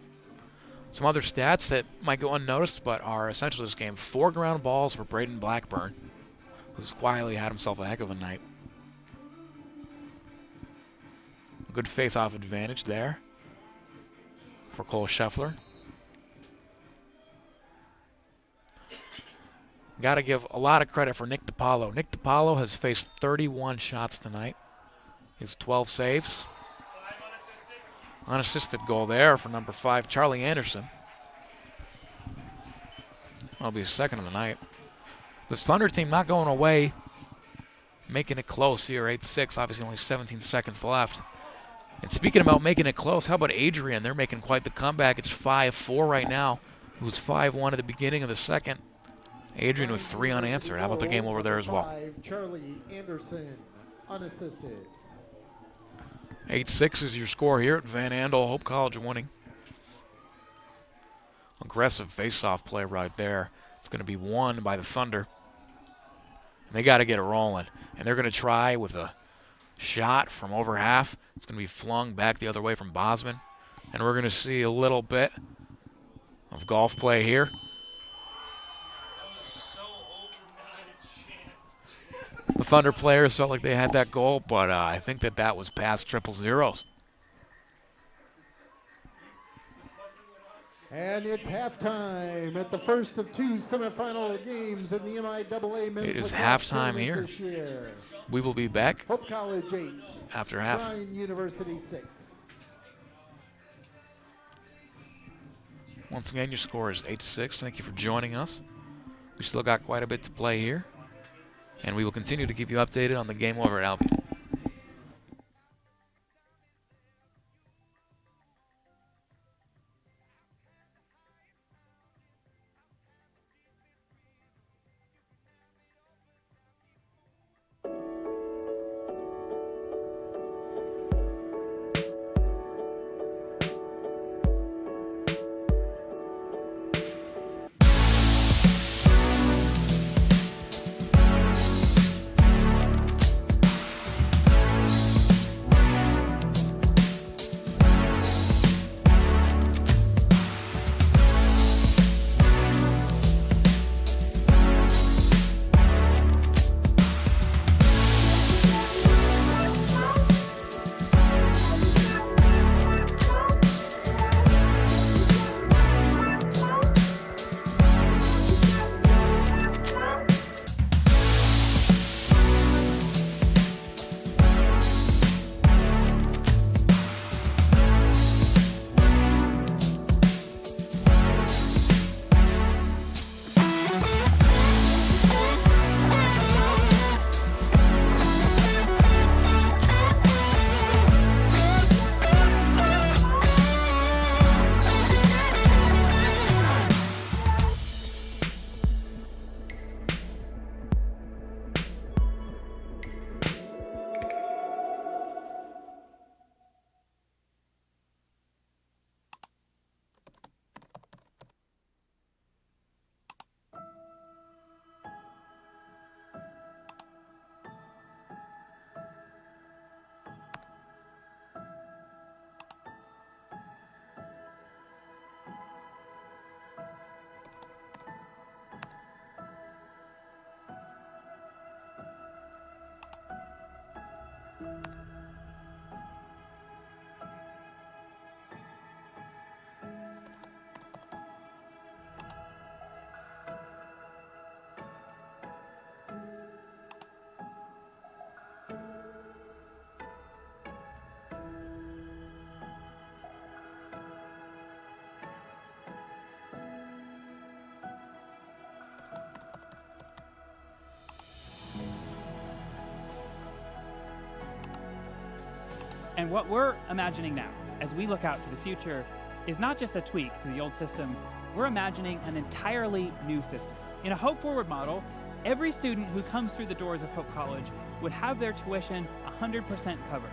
Some other stats that might go unnoticed but are essential to this game. 4 ground balls for Braden Blackburn, who's quietly had himself a heck of a night. A good face-off advantage there for Cole Scheffler. Got to give a lot of credit for Nick DiPaolo. Nick DiPaolo has faced 31 shots tonight. His 12 saves. Unassisted goal there for number 5, Charlie Anderson. That'll be his second of the night. This Thunder team not going away, making it close here, 8-6. Obviously only 17 seconds left. And speaking about making it close, how about Adrian? They're making quite the comeback. It's 5-4 right now. It was 5-1 at the beginning of the second. Adrian with 3 unanswered. How about the game over there as well? Charlie Anderson, unassisted. 8-6 is your score here at Van Andel. Hope College winning. Aggressive face-off play right there. It's going to be won by the Thunder. And they got to get it rolling. And they're going to try with a shot from over half. It's going to be flung back the other way from Bosman. And we're going to see a little bit of golf play here. The Thunder players felt like they had that goal, but I think that was past triple zeros. And it's halftime at the first of 2 semifinal games in the MIAA men's. It is lacrosse halftime tournament here. this year. We will be back Hope College 8, after half. Trine University 6. Once again, your score is 8-6. Thank you for joining us. We still got quite a bit to play here, and we will continue to keep you updated on the game over at Albion. And what we're imagining now, as we look out to the future, is not just a tweak to the old system. We're imagining an entirely new system. In a Hope Forward model, every student who comes through the doors of Hope College would have their tuition 100% covered.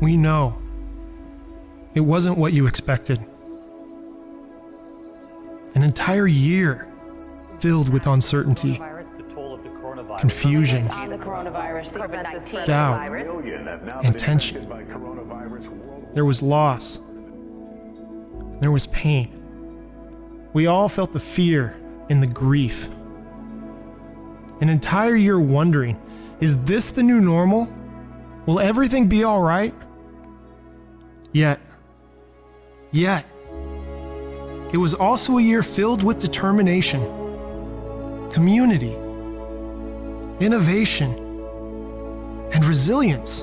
We know it wasn't what you expected. An entire year filled with uncertainty, confusion, doubt, and tension. There was loss. There was pain. We all felt the fear and the grief. An entire year wondering, is this the new normal? Will everything be all right? Yet, it was also a year filled with determination, community, innovation, and resilience.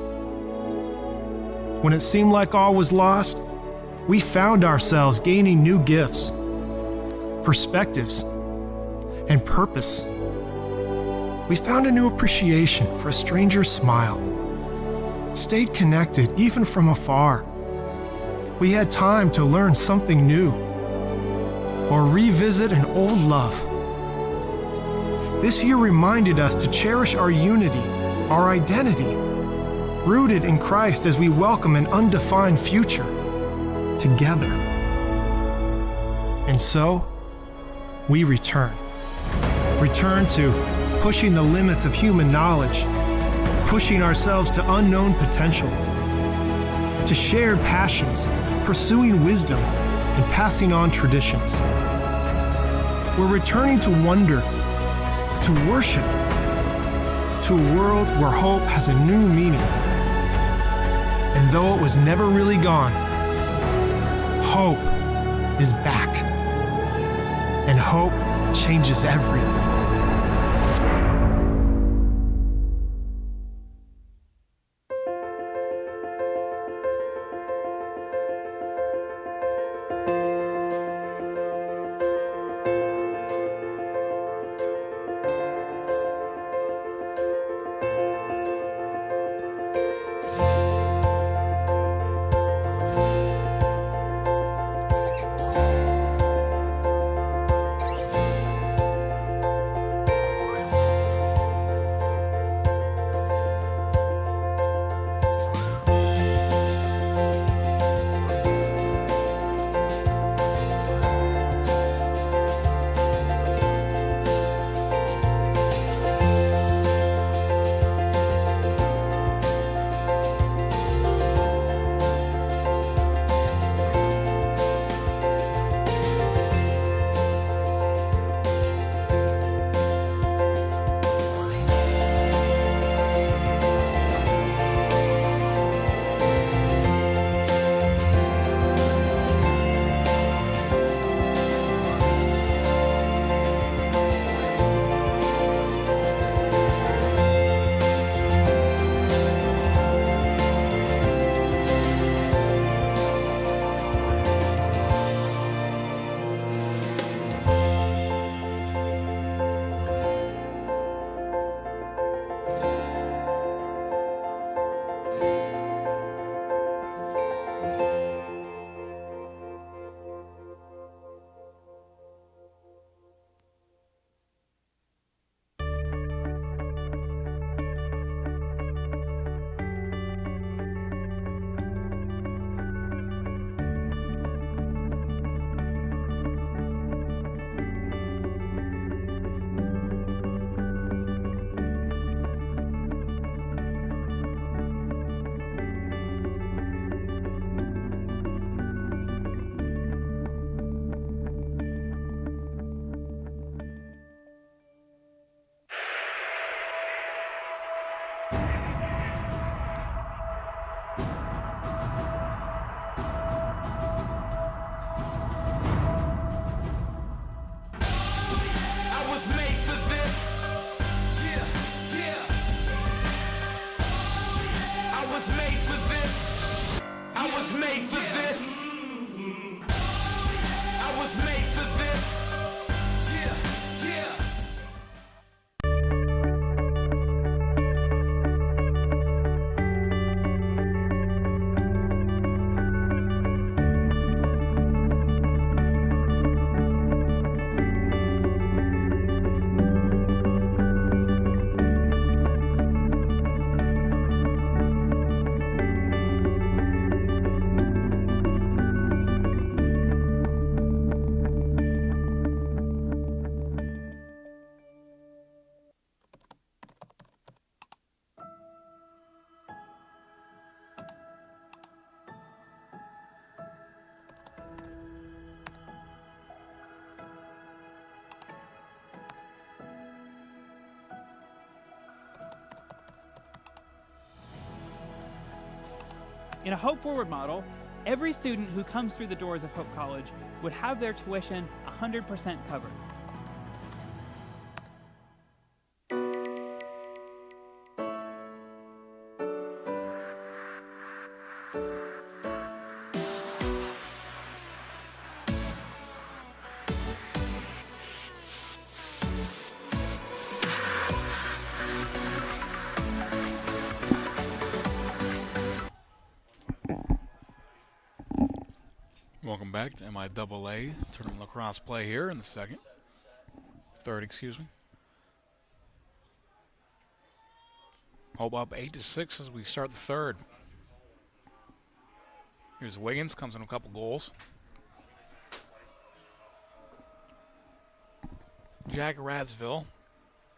When it seemed like all was lost, we found ourselves gaining new gifts, perspectives, and purpose. We found a new appreciation for a stranger's smile, stayed connected even from afar. We had time to learn something new or revisit an old love. This year reminded us to cherish our unity, our identity, rooted in Christ as we welcome an undefined future together. And so, we return to pushing the limits of human knowledge, pushing ourselves to unknown potential, to shared passions, pursuing wisdom, and passing on traditions. We're returning to wonder, to worship, to a world where hope has a new meaning. And though it was never really gone, hope is back. And hope changes everything. In a Hope Forward model, every student who comes through the doors of Hope College would have their tuition 100% covered. Welcome back to MIAA tournament lacrosse play here in the third, excuse me. Hope up 8-6 as we start the third. Here's Wiggins, comes in a couple goals. Jack Radsville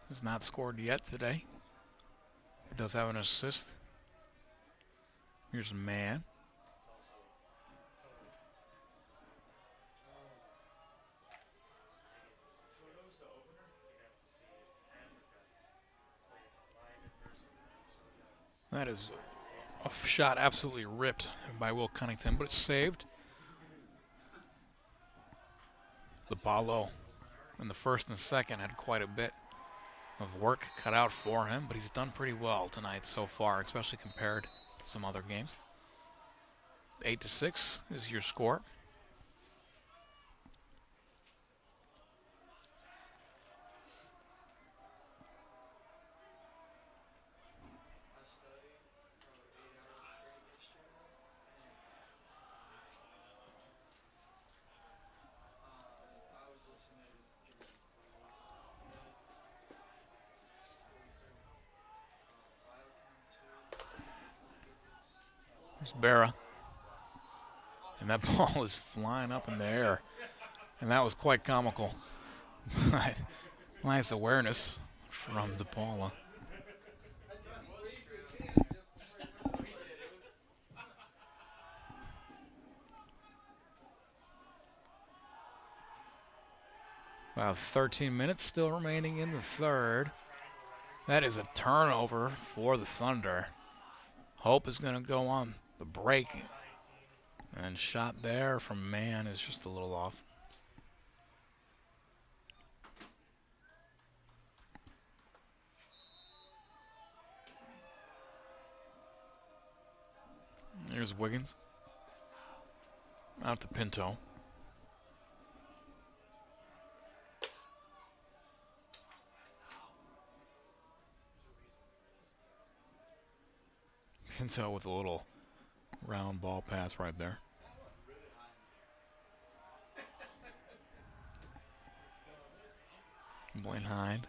has not scored yet today. He does have an assist. Here's a man. That is a shot absolutely ripped by Will Cunnington, but it's saved. Apollo in the first and second had quite a bit of work cut out for him, but he's done pretty well tonight so far, especially compared to some other games. 8-6 is your score. There's Barra. And that ball is flying up in the air. And that was quite comical. Nice awareness from DePaula. About 13 minutes still remaining in the third. That is a turnover for the Thunder. Hope is going to go on the break. And shot there from Mann is just a little off. Here's Wiggins. Out to Pinto. Pinto with a little round ball pass right there. Blaine Hind.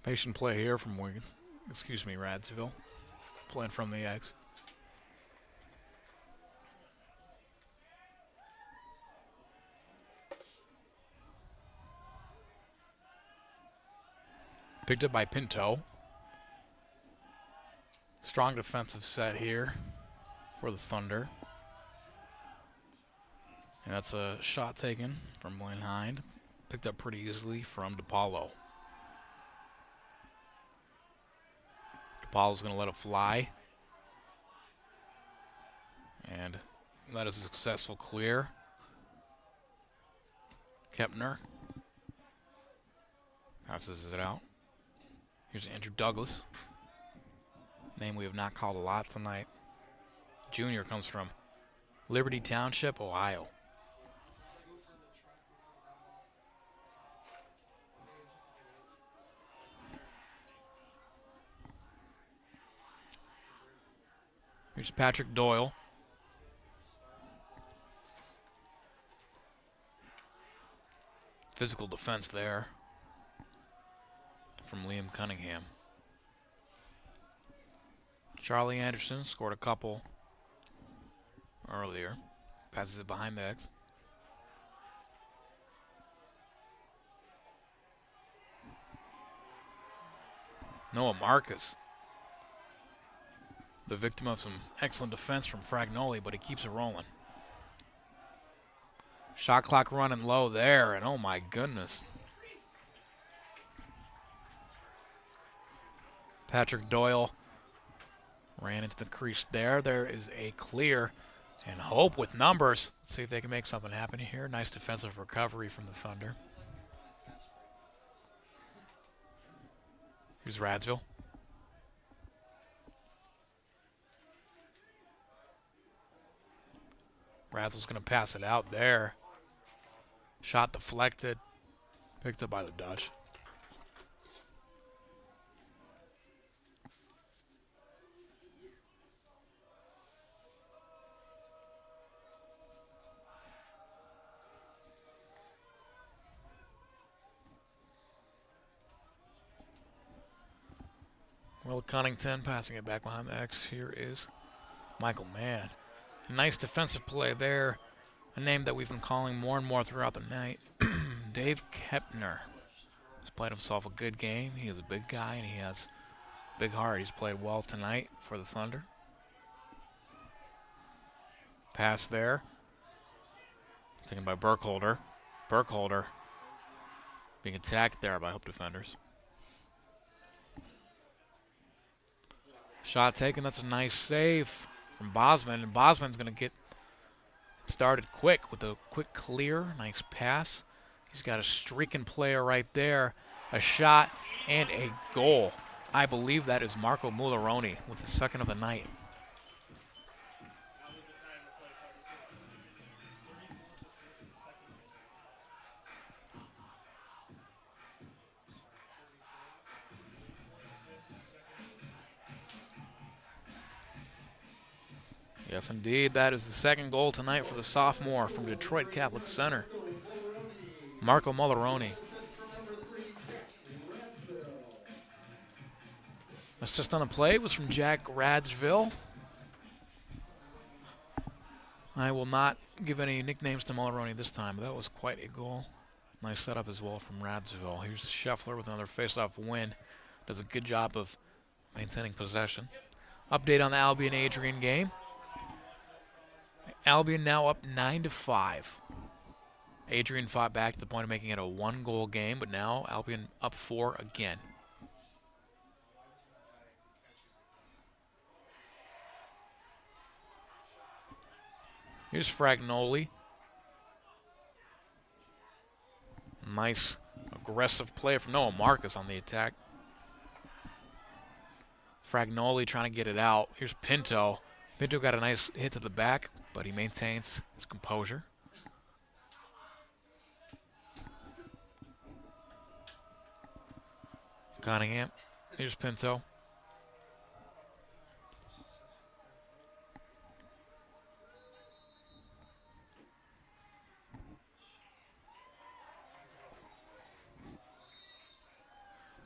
Patient play here from Wiggins. Excuse me, Radsville. Playing from the X. Picked up by Pinto. Strong defensive set here for the Thunder. And that's a shot taken from Blaine Hind. Picked up pretty easily from DePaulo. DePaulo's going to let it fly. And that is a successful clear. Kepner passes it out. Here's Andrew Douglas. Name we have not called a lot tonight. Junior comes from Liberty Township, Ohio. Here's Patrick Doyle. Physical defense there from Liam Cunningham. Charlie Anderson scored a couple earlier. Passes it behind the X. Noah Marcus, the victim of some excellent defense from Fragnoli, but he keeps it rolling. Shot clock running low there, and oh my goodness. Patrick Doyle ran into the crease there. There is a clear, and Hope with numbers. Let's see if they can make something happen here. Nice defensive recovery from the Thunder. Here's Radsville. Radsville's going to pass it out there. Shot deflected. Picked up by the Dutch. Will Cunnington passing it back behind the X. Here is Michael Mann. Nice defensive play there. A name that we've been calling more and more throughout the night. Dave Kepner has played himself a good game. He is a big guy and he has a big heart. He's played well tonight for the Thunder. Pass there. Taken by Burkholder. Burkholder being attacked there by Hope defenders. Shot taken. That's a nice save from Bosman. And Bosman's going to get started quick with a quick clear. Nice pass. He's got a streaking player right there. A shot and a goal. I believe that is Marco Mulleroni with the second of the night. Yes, indeed. That is the second goal tonight for the sophomore from Detroit Catholic Center, Marco Mulleroni. Assist on the play was from Jack Radsville. I will not give any nicknames to Mulleroni this time, but that was quite a goal. Nice setup as well from Radsville. Here's Scheffler with another face-off win. Does a good job of maintaining possession. Update on the Albion-Adrian game. Albion now up 9-5. Adrian fought back to the point of making it a one-goal game, but now Albion up 4 again. Here's Fragnoli. Nice aggressive play from Noah Marcus on the attack. Fragnoli trying to get it out. Here's Pinto. Pinto got a nice hit to the back, but he maintains his composure. Cunningham. Here's Pinto.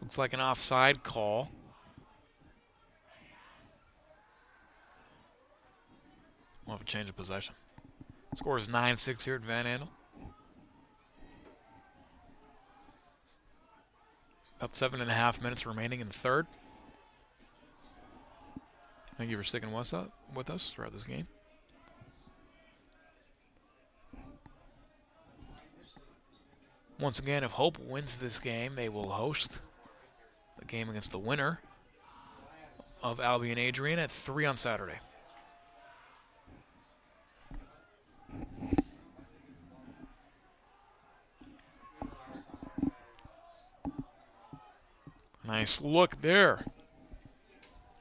Looks like an offside call. We'll have a change of possession. Score is 9-6 here at Van Andel. About 7.5 minutes remaining in the third. Thank you for sticking with us throughout this game. Once again, if Hope wins this game, they will host the game against the winner of Albion-Adrian at 3 on Saturday. Nice look there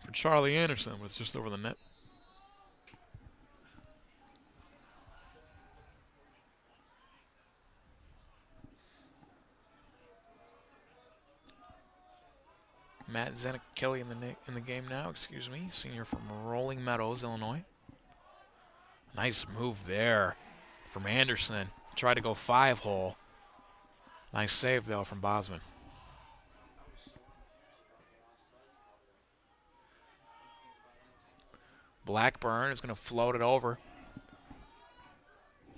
for Charlie Anderson, but it's just over the net. Matt Zanichelli in the game now, senior from Rolling Meadows, Illinois. Nice move there from Anderson. Tried to go 5-hole. Nice save, though, from Bosman. Blackburn is going to float it over.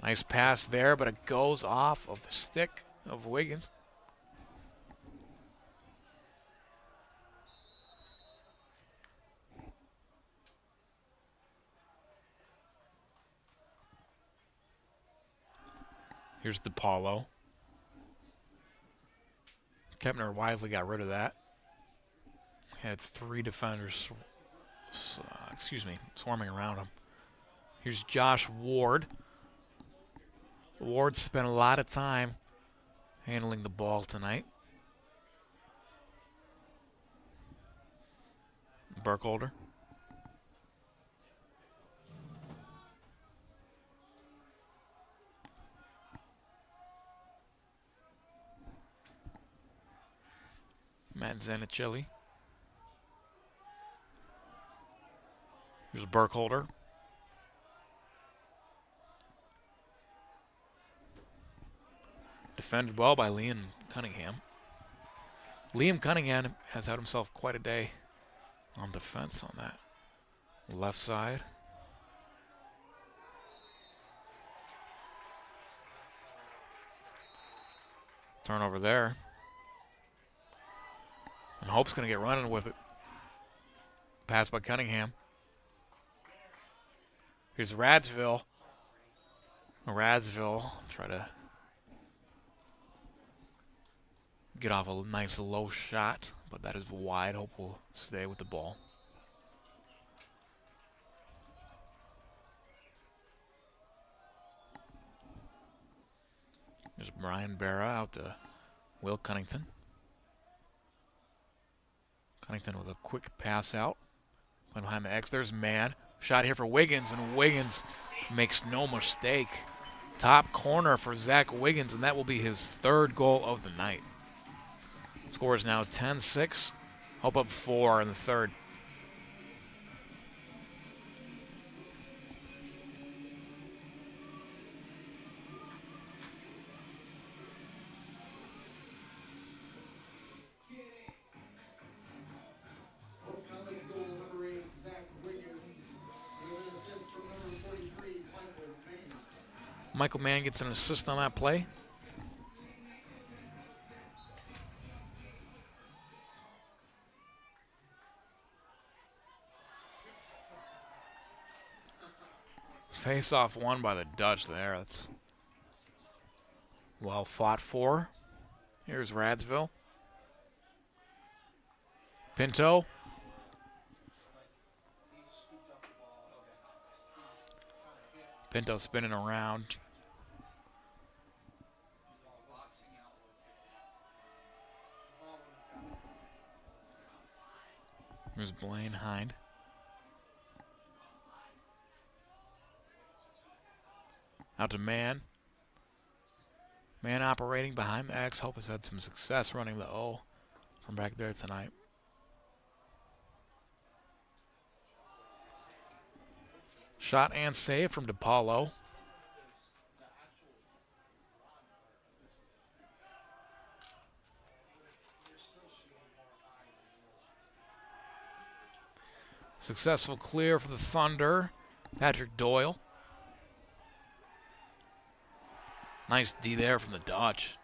Nice pass there, but it goes off of the stick of Wiggins. Here's DePaulo. Kepner wisely got rid of that. Had 3 defenders, swarming around him. Here's Josh Ward. Ward spent a lot of time handling the ball tonight. Burkholder. Matt Zanichelli. Here's Burkholder. Defended well by Liam Cunningham. Liam Cunningham has had himself quite a day on defense on that left side. Turnover there. And Hope's going to get running with it. Pass by Cunningham. Here's Radsville. Radsville try to get off a nice low shot, but that is wide. Hope will stay with the ball. There's Brian Barra out to Will Cunnington. Cunnington with a quick pass out. Playing behind the X. There's Mann. Shot here for Wiggins, and Wiggins makes no mistake. Top corner for Zach Wiggins, and that will be his 3rd goal of the night. Score is now 10-6. Hope up 4 in the 3rd. Michael Mann gets an assist on that play. Face-off won by the Dutch there. That's well fought for. Here's Radsville. Pinto. Pinto spinning around. Here's Blaine Hind. Out to Mann. Mann operating behind the X. Hope has had some success running the O from back there tonight. Shot and save from DePaulo. Successful clear for the Thunder. Patrick Doyle. Nice D there from the Dutch.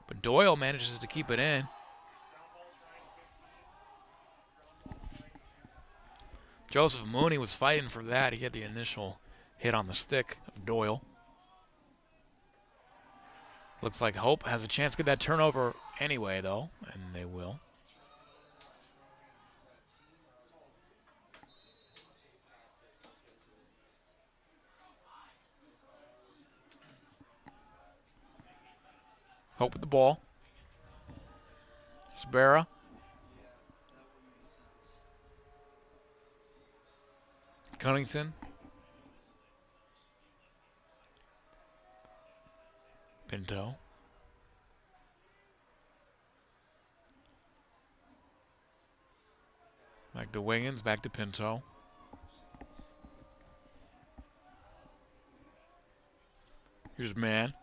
But Doyle manages to keep it in. Joseph Mooney was fighting for that. He had the initial hit on the stick of Doyle. Looks like Hope has a chance to get that turnover anyway, though, and they will. Hope with the ball. Sbarra. Cunnington. Pinto. Back to Wiggins, back to Pinto. Here's Mann.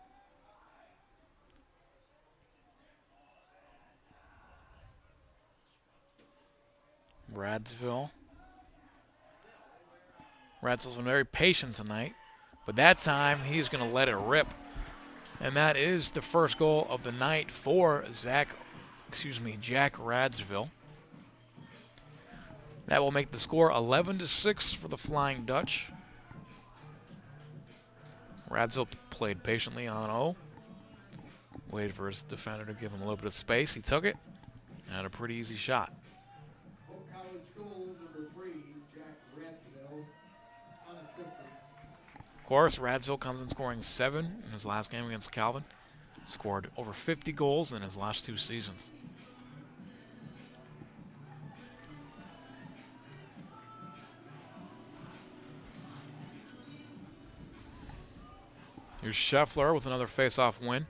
Radsville. Radsville's been very patient tonight, but that time he's going to let it rip. And that is the first goal of the night for Jack Radsville. That will make the score 11-6 for the Flying Dutch. Radsville played patiently on 0. Waited for his defender to give him a little bit of space. He took it. Had a pretty easy shot. Hope College goal number 3, Jack Radsville, unassisted. Of course, Radsville comes in scoring 7 in his last game against Calvin. Scored over 50 goals in his last 2 seasons. Here's Scheffler with another face-off win.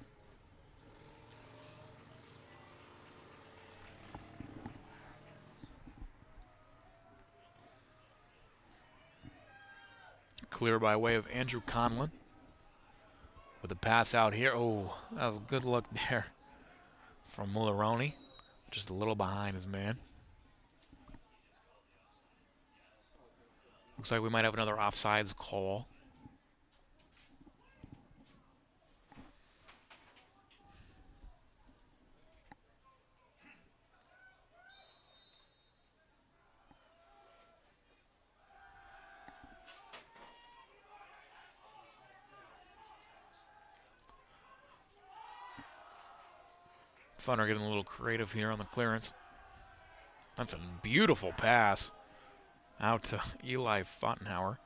Clear by way of Andrew Conlon. With a pass out here. Oh, that was a good look there from Mulleroni. Just a little behind his man. Looks like we might have another offsides call. Thunder getting a little creative here on the clearance. That's a beautiful pass out to Eli Fontenhauer.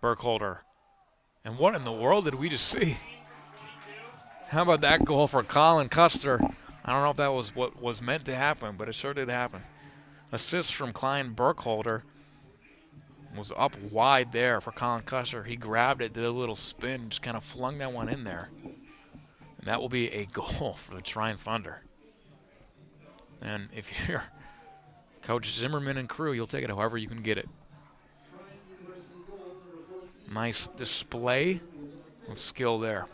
Burkholder. And what in the world did we just see? How about that goal for Colin Custer? I don't know if that was what was meant to happen, but it sure did happen. Assist from Klein Burkholder. Was up wide there for Colin Custer. He grabbed it, did a little spin, just kind of flung that one in there. And that will be a goal for the Trine Thunder. And if you're Coach Zimmerman and crew, you'll take it however you can get it. Nice display of skill there.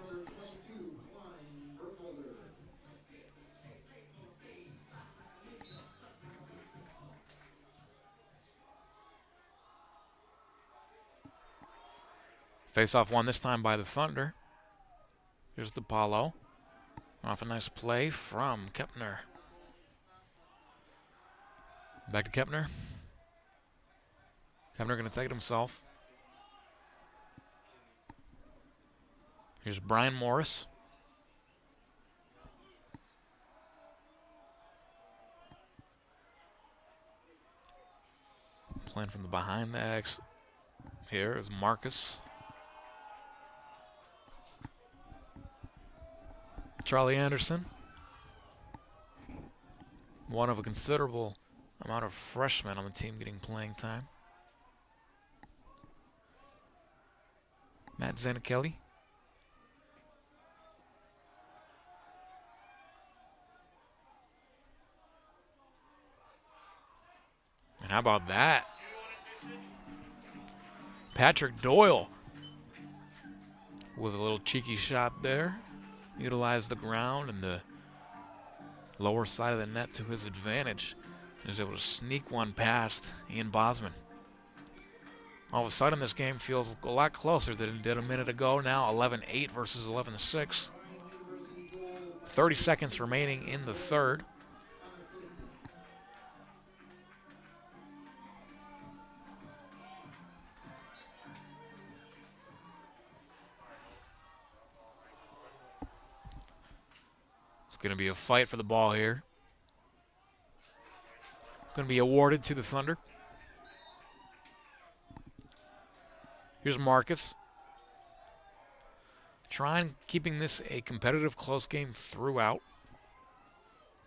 Face-off won this time by the Thunder. Here's the Paulo. Off a nice play from Kepner. Back to Kepner. Kepner going to take it himself. Here's Brian Morris. Playing from the behind the X. Here is Marcus. Charlie Anderson. One of a considerable amount of freshmen on the team getting playing time. Matt Zanichelli. And how about that? Patrick Doyle with a little cheeky shot there. Utilized the ground and the lower side of the net to his advantage. He was able to sneak one past Ian Bosman. All of a sudden, this game feels a lot closer than it did a minute ago. Now 11-8 versus 11-6. 30 seconds remaining in the third. It's going to be a fight for the ball here. It's going to be awarded to the Thunder. Here's Marcus. Trine keeping this a competitive close game throughout.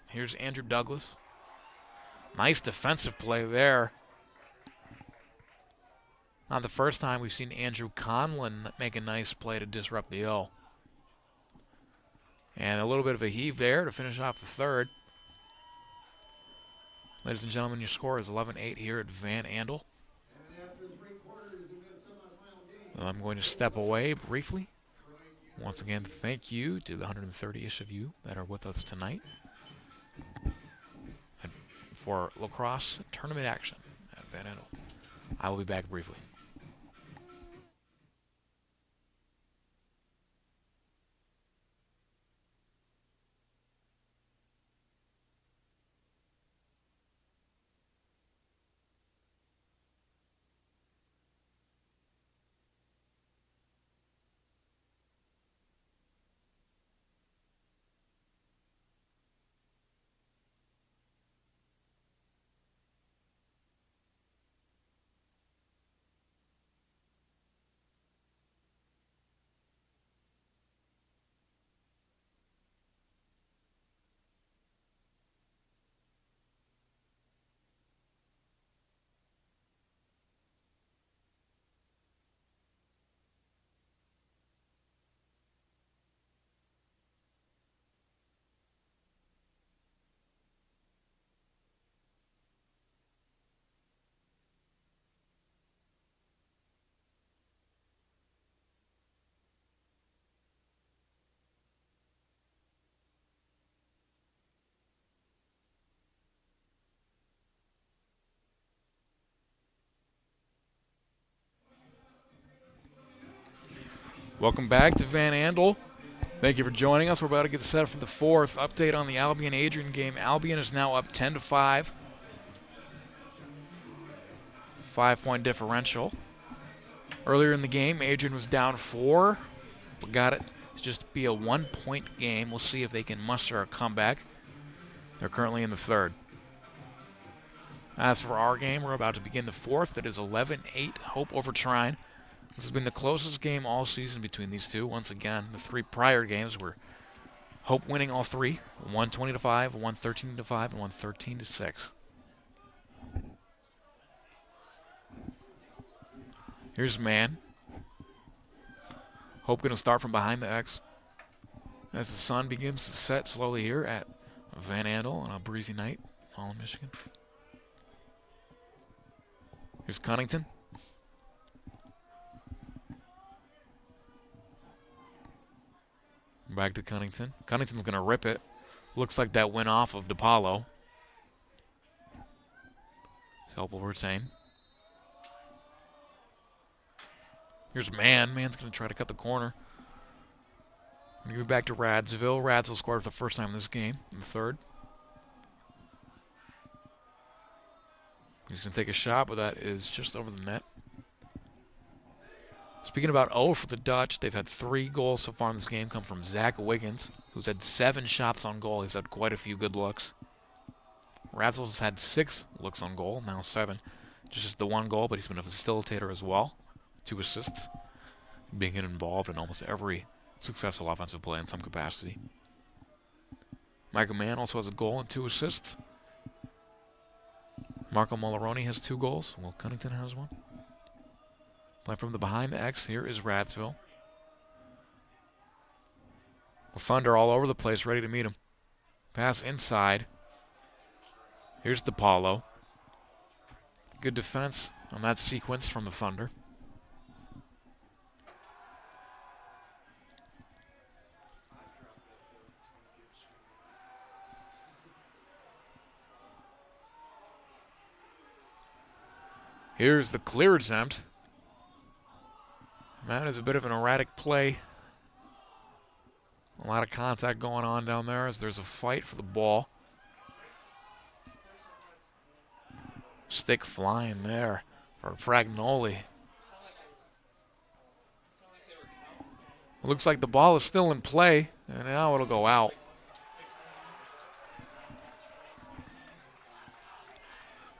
Here's Andrew Douglas. Nice defensive play there. Not the first time we've seen Andrew Conlon make a nice play to disrupt the O. And a little bit of a heave there to finish off the third. Ladies and gentlemen, your score is 11-8 here at Van Andel. I'm going to step away briefly. Once again, thank you to the 130-ish of you that are with us tonight for lacrosse tournament action at Van Andel. I will be back briefly. Welcome back to Van Andel. Thank you for joining us. We're about to get set for the fourth. Update on the Albion-Adrian game. Albion is now up 10-5. 5-point differential. Earlier in the game, Adrian was down 4, but got it to just be a 1-point game. We'll see if they can muster a comeback. They're currently in the third. As for our game, we're about to begin the fourth. It is 11-8, Hope over Trine. This has been the closest game all season between these two. Once again, the 3 prior games were Hope winning all 3, 120-5, 113-5, and 113-6. Here's man. Hope going to start from behind the X as the sun begins to set slowly here at Van Andel on a breezy night, all in Michigan. Here's Cunnington. Back to Cunnington. Cunnington's going to rip it. Looks like that went off of DePaulo. So Hope will retain. Here's Man. Man's going to try to cut the corner. Going to give it back to Radsville. Radsville scored for the first time in this game, in the third. He's going to take a shot, but that is just over the net. Speaking about for the Dutch, they've had 3 goals so far in this game come from Zach Wiggins, who's had 7 shots on goal. He's had quite a few good looks. Radsville's had 6 looks on goal, now 7. Just the 1 goal, but he's been a facilitator as well. 2 assists, being involved in almost every successful offensive play in some capacity. Michael Mann also has a goal and 2 assists. Marco Molaroni has 2 goals. Will Cunnington has 1. Play from the behind the X. Here is Radsville. The Thunder all over the place, ready to meet him. Pass inside. Here's DePaulo. Good defense on that sequence from the Thunder. Here's the clear attempt. That is a bit of an erratic play. A lot of contact going on down there as there's a fight for the ball. Stick flying there for Fragnoli. Looks like the ball is still in play, and now it'll go out.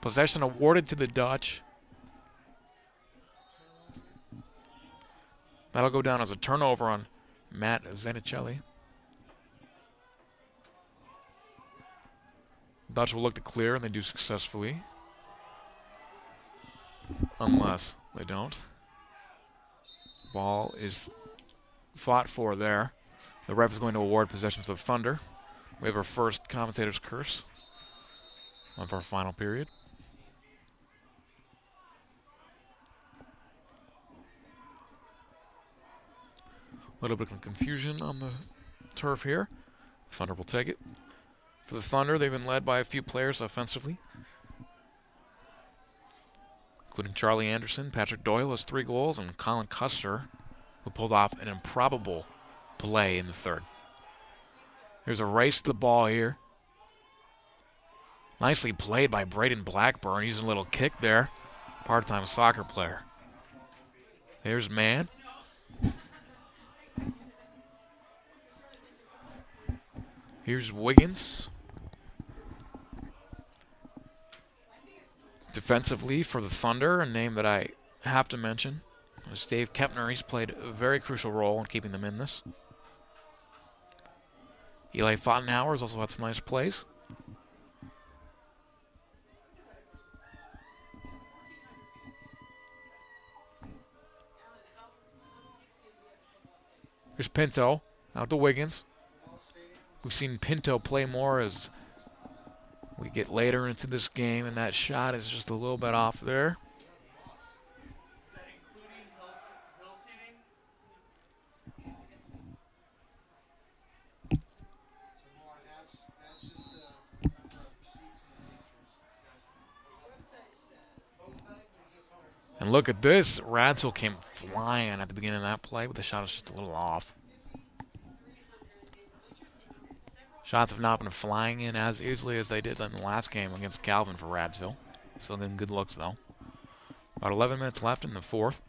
Possession awarded to the Dutch. That'll go down as a turnover on Matt Zanicelli. Dutch will look to clear, and they do successfully. Unless they don't. Ball is fought for there. The ref is going to award possession to the Thunder. We have our first commentator's curse of our final period. A little bit of confusion on the turf here. Thunder will take it. For the Thunder, they've been led by a few players offensively, including Charlie Anderson. Patrick Doyle has 3 goals, and Colin Custer, who pulled off an improbable play in the third. There's a race to the ball here. Nicely played by Braden Blackburn. Using a little kick there. Part-time soccer player. There's Man. Here's Wiggins. Defensively for the Thunder, a name that I have to mention is Dave Kepner. He's played a very crucial role in keeping them in this. Eli Fottenhauer has also had some nice plays. Here's Pinto out to Wiggins. We've seen Pinto play more as we get later into this game, and that shot is just a little bit off there. And look at this. Radsville came flying at the beginning of that play, but the shot was just a little off. Shots have not been flying in as easily as they did in the last game against Calvin for Radsville. Still getting good looks, though. About 11 minutes left in the fourth.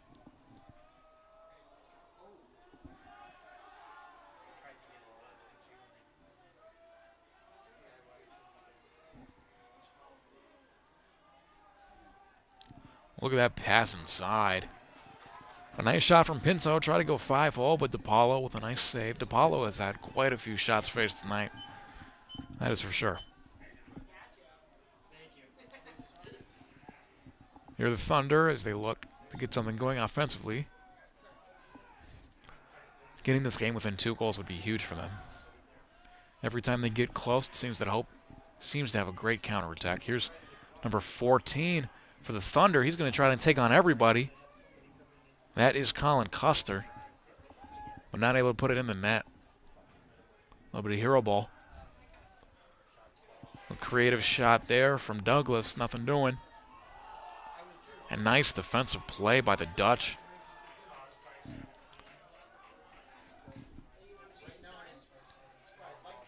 Look at that pass inside. A nice shot from Pinto. Try to go 5-0, but DePaulo with a nice save. DePaulo has had quite a few shots faced tonight. That is for sure. Here are the Thunder as they look to get something going offensively. Getting this game within 2 goals would be huge for them. Every time they get close, it seems that Hope seems to have a great counterattack. Here's number 14 for the Thunder. He's going to try to take on everybody. That is Colin Custer, but not able to put it in the net. A little bit of hero ball. A creative shot there from Douglas. Nothing doing. And nice defensive play by the Dutch.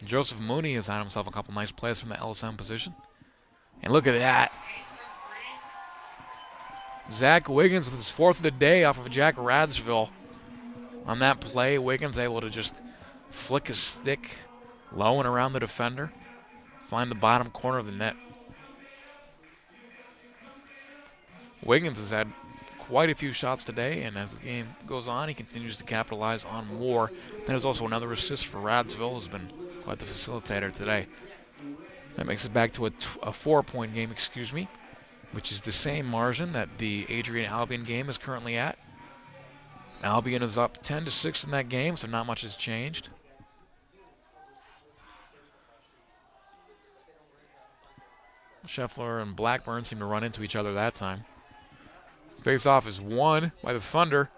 Joseph Mooney has had himself a couple nice plays from the LSM position. And look at that. Zach Wiggins with his 4th of the day off of Jack Radsville. On that play, Wiggins able to just flick his stick low and around the defender. Find the bottom corner of the net. Wiggins has had quite a few shots today, and as the game goes on, he continues to capitalize on more. There's also another assist for Radsville, who's been quite the facilitator today. That makes it back to a 4-point game, which is the same margin that the Adrian Albion game is currently at. Albion is up 10-6 in that game, so not much has changed. Scheffler and Blackburn seem to run into each other that time. Face-off is won by the Thunder.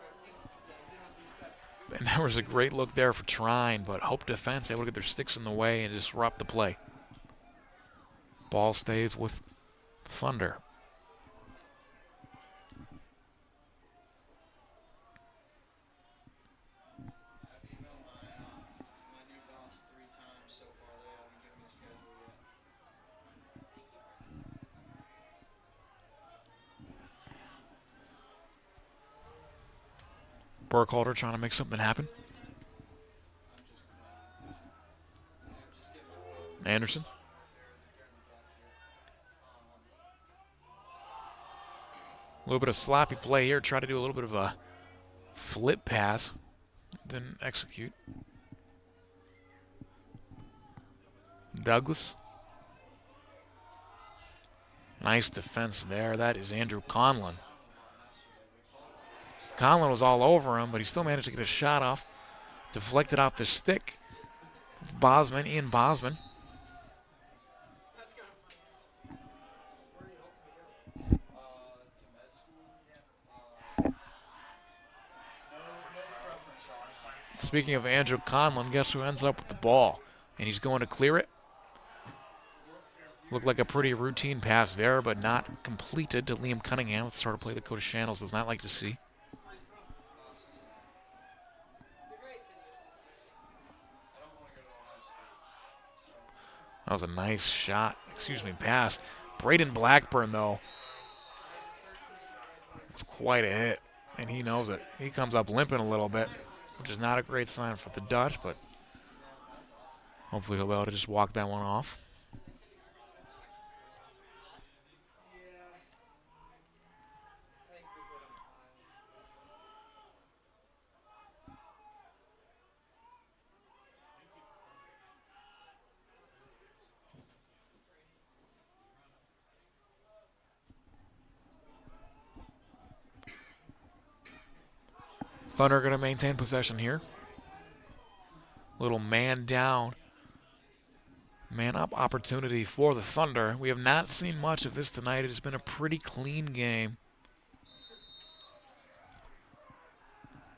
And there was a great look there for Trine, but Hope defense able to get their sticks in the way and disrupt the play. Ball stays with Thunder. Burkhalter trying to make something happen. Anderson. A little bit of sloppy play here. Try to do a little bit of a flip pass. Didn't execute. Douglas. Nice defense there. That is Andrew Conlon. Conlon was all over him, but he still managed to get a shot off. Deflected off the stick. Bosman, Ian Bosman. Speaking of Andrew Conlon, guess who ends up with the ball? And he's going to clear it. Looked like a pretty routine pass there, but not completed to Liam Cunningham. Let's sort of play the Coach Channels does not like to see. That was a nice shot, pass. Braden Blackburn, though, it's quite a hit, and he knows it. He comes up limping a little bit, which is not a great sign for the Dutch, but hopefully he'll be able to just walk that one off. Thunder are going to maintain possession here. Little man down, man up opportunity for the Thunder. We have not seen much of this tonight. It has been a pretty clean game.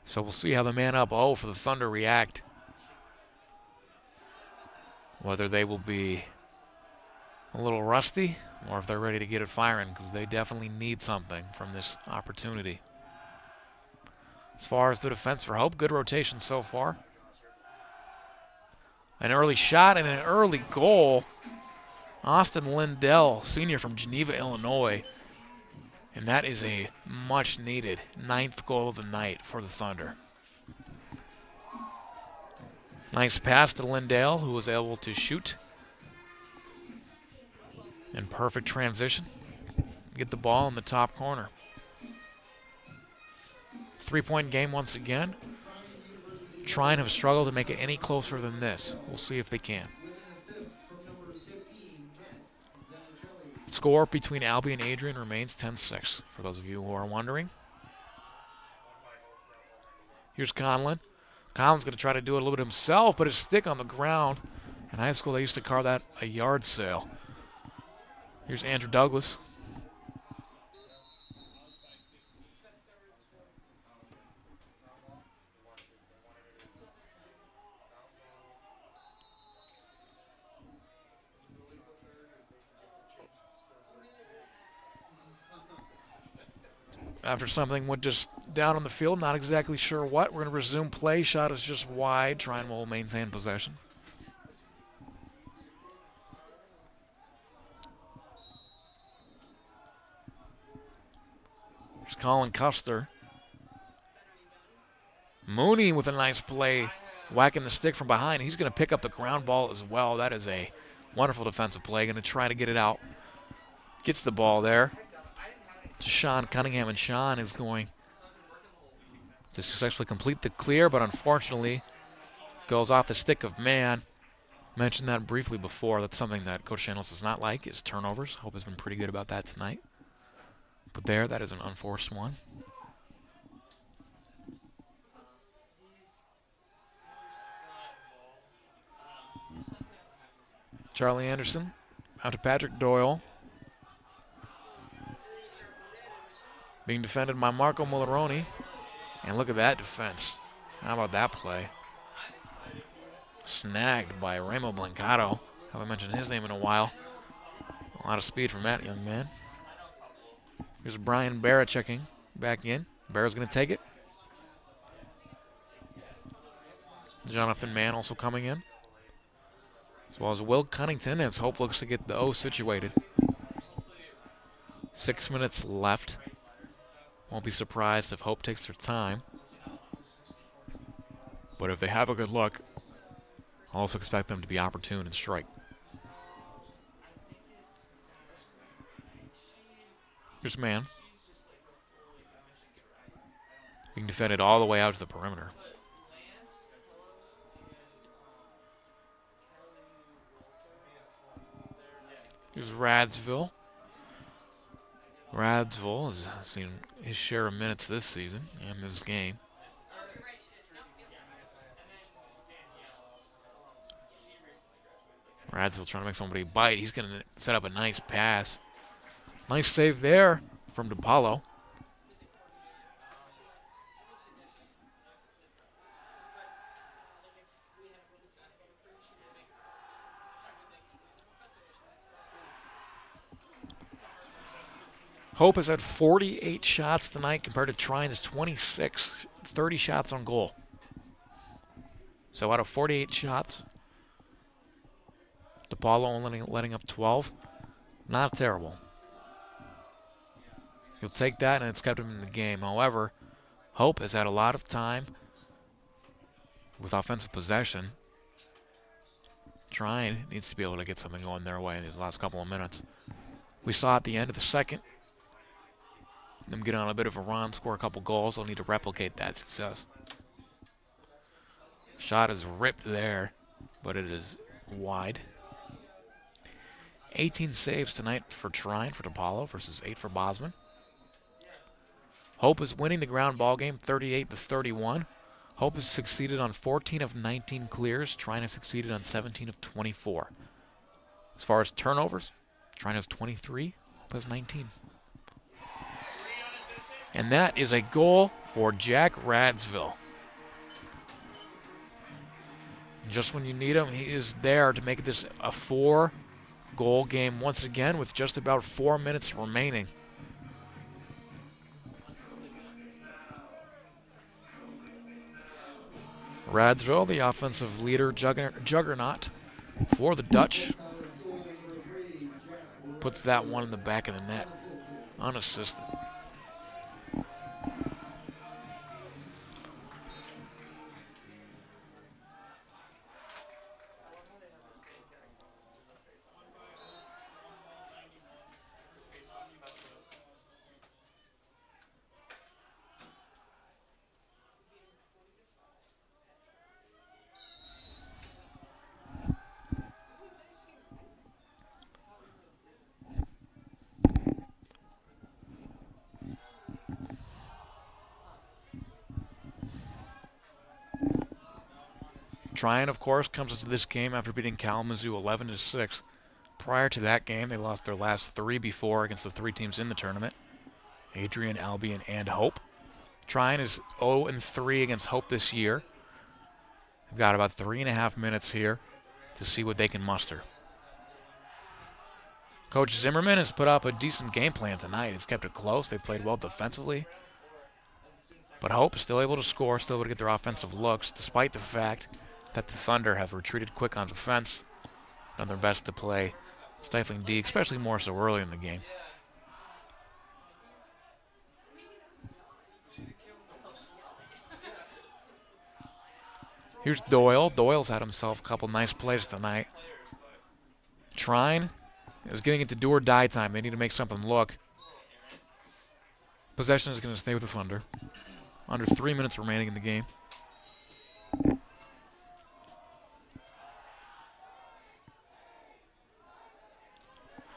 So we'll see how the man up for the Thunder react. Whether they will be a little rusty, or if they're ready to get it firing, because they definitely need something from this opportunity. As far as the defense for Hope, good rotation so far. An early shot and an early goal. Austin Lindell, senior from Geneva, Illinois. And that is a much-needed 9th goal of the night for the Thunder. Nice pass to Lindell, who was able to shoot. In perfect transition. Get the ball in the top corner. 3-point game once again. Trine have struggled to make it any closer than this. We'll see if they can. Score between Albie and Adrian remains 10-6, for those of you who are wondering. Here's Conlon. Conlon's going to try to do it a little bit himself, but his stick on the ground. In high school, they used to call that a yard sale. Here's Andrew Douglas. After something went just down on the field, not exactly sure what. We're going to resume play. Shot is just wide. Trine will maintain possession. There's Colin Custer. Mooney with a nice play, whacking the stick from behind. He's going to pick up the ground ball as well. That is a wonderful defensive play. Going to try to get it out. Gets the ball there to Sean Cunningham, and Sean is going to successfully complete the clear, but unfortunately goes off the stick of man. Mentioned that briefly before. That's something that Coach Shanos does not like, is turnovers. Hope has been pretty good about that tonight. But there, that is an unforced one. Charlie Anderson out to Patrick Doyle. Being defended by Marco Mulleroni. And look at that defense. How about that play? Snagged by Remo Blancato. Haven't mentioned his name in a while. A lot of speed from that young man. Here's Brian Barra checking back in. Barra's going to take it. Jonathan Mann also coming in. As well as Will Cunnington, as Hope looks to get the O situated. 6 minutes left. Won't be surprised if Hope takes their time. But if they have a good look, I'll also expect them to be opportune and strike. Here's Mann. Being defended all the way out to the perimeter. Here's Radsville. Radsville has seen his share of minutes this season and this game. Radsville trying to make somebody bite. He's going to set up a nice pass. Nice save there from DePaulo. Hope has had 48 shots tonight compared to Trine's 26, 30 shots on goal. So out of 48 shots, DePaulo only letting up 12. Not terrible. He'll take that, and it's kept him in the game. However, Hope has had a lot of time with offensive possession. Trine needs to be able to get something going their way in these last couple of minutes. We saw at the end of the second them get on a bit of a run, score a couple goals. They'll need to replicate that success. Shot is ripped there, but it is wide. 18 saves tonight for Trine for DePaulo versus 8 for Bosman. Hope is winning the ground ball game 38-31. Hope has succeeded on 14 of 19 clears. Trine has succeeded on 17 of 24. As far as turnovers, Trine has 23, Hope has 19. And that is a goal for Jack Radsville. Just when you need him, he is there to make this a 4-0 goal game once again with just about 4 minutes remaining. Radsville, the offensive leader, juggernaut for the Dutch, puts that one in the back of the net, unassisted. Trine, of course, comes into this game after beating Kalamazoo 11-6. Prior to that game, they lost their last 3 before against the 3 teams in the tournament, Adrian, Albion, and Hope. Trine is 0-3 against Hope this year. They've got about 3.5 minutes here to see what they can muster. Coach Zimmerman has put up a decent game plan tonight. He's kept it close. They played well defensively. But Hope is still able to score, still able to get their offensive looks, despite the fact that the Thunder have retreated quick on defense, done their best to play stifling D, especially more so early in the game. Here's Doyle. Doyle's had himself a couple nice plays tonight. Trine is getting into do or die time. They need to make something look. Possession is going to stay with the Thunder. Under 3 minutes remaining in the game.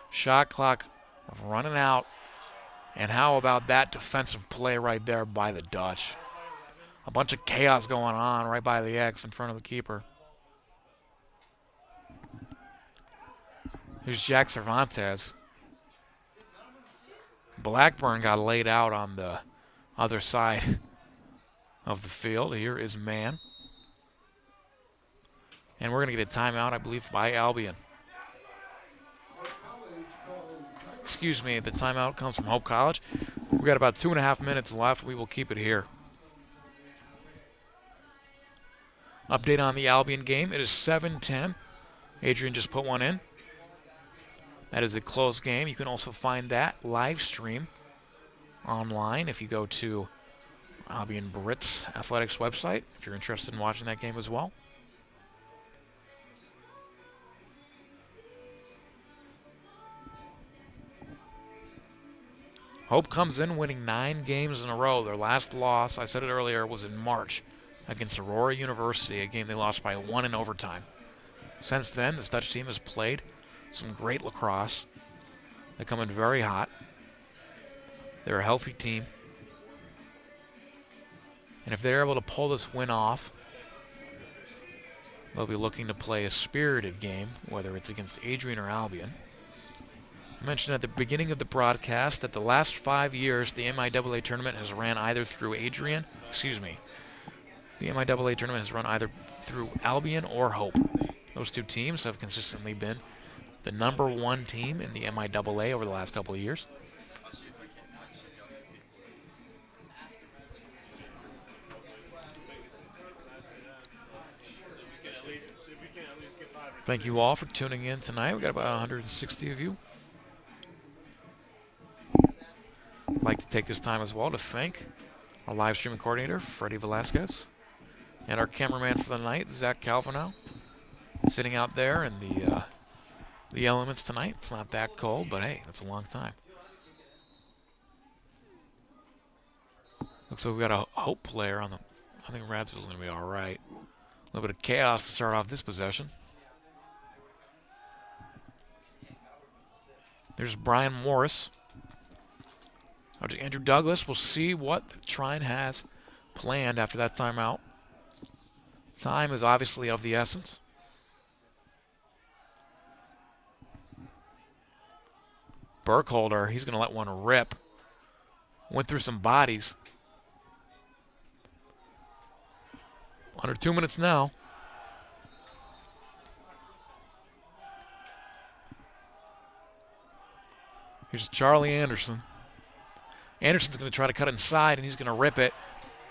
Shot clock running out. And how about that defensive play right there by the Dutch? A bunch of chaos going on right by the X in front of the keeper. Here's Jack Cervantes. Blackburn got laid out on the other side of the field. Here is man. And we're going to get a timeout, I believe, by Albion. Excuse me, the timeout comes from Hope College. We've got about 2.5 minutes left. We will keep it here. Update on the Albion game. It is 7-10. Adrian just put one in. That is a close game. You can also find that live stream online if you go to Albion Brits Athletics website if you're interested in watching that game as well. Hope comes in winning 9 games in a row. Their last loss, I said it earlier, was in March against Aurora University, a game they lost by 1 in overtime. Since then, this Dutch team has played some great lacrosse. They come in very hot. They're a healthy team. And if they're able to pull this win off, they'll be looking to play a spirited game, whether it's against Adrian or Albion. I mentioned at the beginning of the broadcast that the last 5 years the MIAA tournament has ran either through Adrian, the MIAA tournament has run either through Albion or Hope. Those 2 teams have consistently been the #1 team in the MIAA over the last couple of years. Thank you all for tuning in tonight. We've got about 160 of you. I'd like to take this time as well to thank our live streaming coordinator, Freddie Velasquez, and our cameraman for the night, Zach Calvino, sitting out there in the elements tonight. It's not that cold, but hey, that's a long time. Looks like we got a Hope player on the. I think Radsville's going to be all right. A little bit of chaos to start off this possession. There's Brian Morris. Out to Andrew Douglas. We'll see what Trine has planned after that timeout. Time is obviously of the essence. Burkholder, he's going to let one rip. Went through some bodies. Under 2 minutes now. Here's Charlie Anderson. Anderson's going to try to cut inside, and he's going to rip it.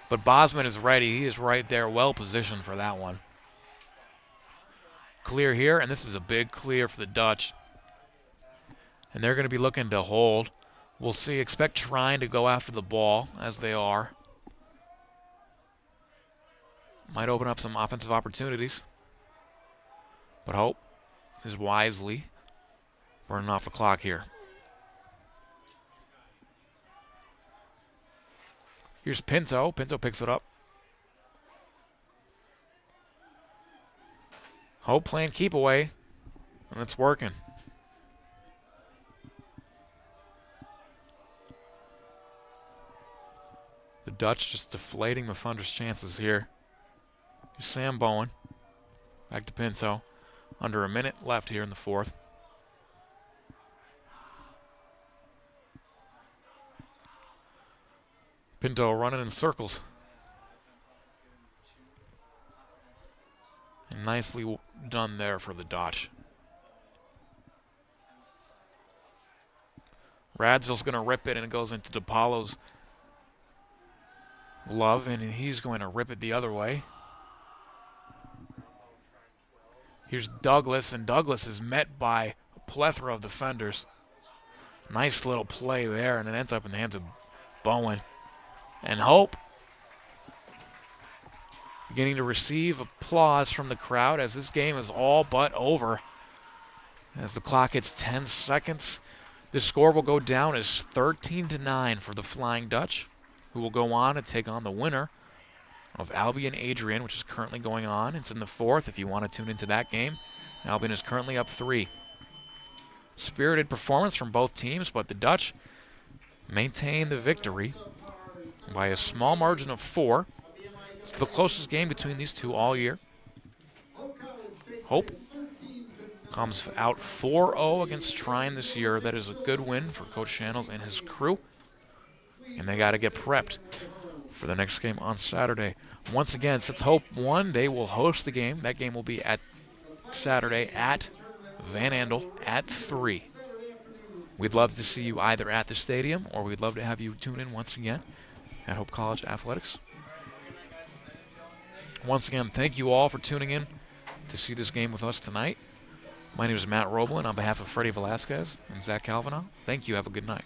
But Bosman is ready. He is right there, well positioned for that one. Clear here, and this is a big clear for the Dutch. And they're going to be looking to hold. We'll see. Expect Trine to go after the ball, as they are. Might open up some offensive opportunities. But Hope is wisely burning off the clock here. Here's Pinto. Pinto picks it up. Hope playing keep away, and it's working. The Dutch just deflating the Thunder's chances here. Here's Sam Bowen. Back to Pinto. Under a minute left here in the fourth. Pinto running in circles. And nicely done there for the Dutch. Radsville's going to rip it, and it goes into DePaulo's glove, and he's going to rip it the other way. Here's Douglas, and Douglas is met by a plethora of defenders. Nice little play there, and it ends up in the hands of Bowen. And Hope beginning to receive applause from the crowd as this game is all but over. As the clock hits 10 seconds, the score will go down as 13-9 for the Flying Dutch, who will go on to take on the winner of Albion Adrian, which is currently going on. It's in the fourth if you want to tune into that game. Albion is currently up 3. Spirited performance from both teams, but the Dutch maintain the victory by a small margin of 4. It's the closest game between these two all year. Hope comes out 4-0 against Trine this year. That is a good win for Coach Channels and his crew. And they got to get prepped for the next game on Saturday. Once again, since Hope won, they will host the game. That game will be at Saturday at Van Andel at 3. We'd love to see you either at the stadium, or we'd love to have you tune in once again at Hope College Athletics. Once again, thank you all for tuning in to see this game with us tonight. My name is Matt Roblin on behalf of Freddie Velasquez and Zach Calvino. Thank you. Have a good night.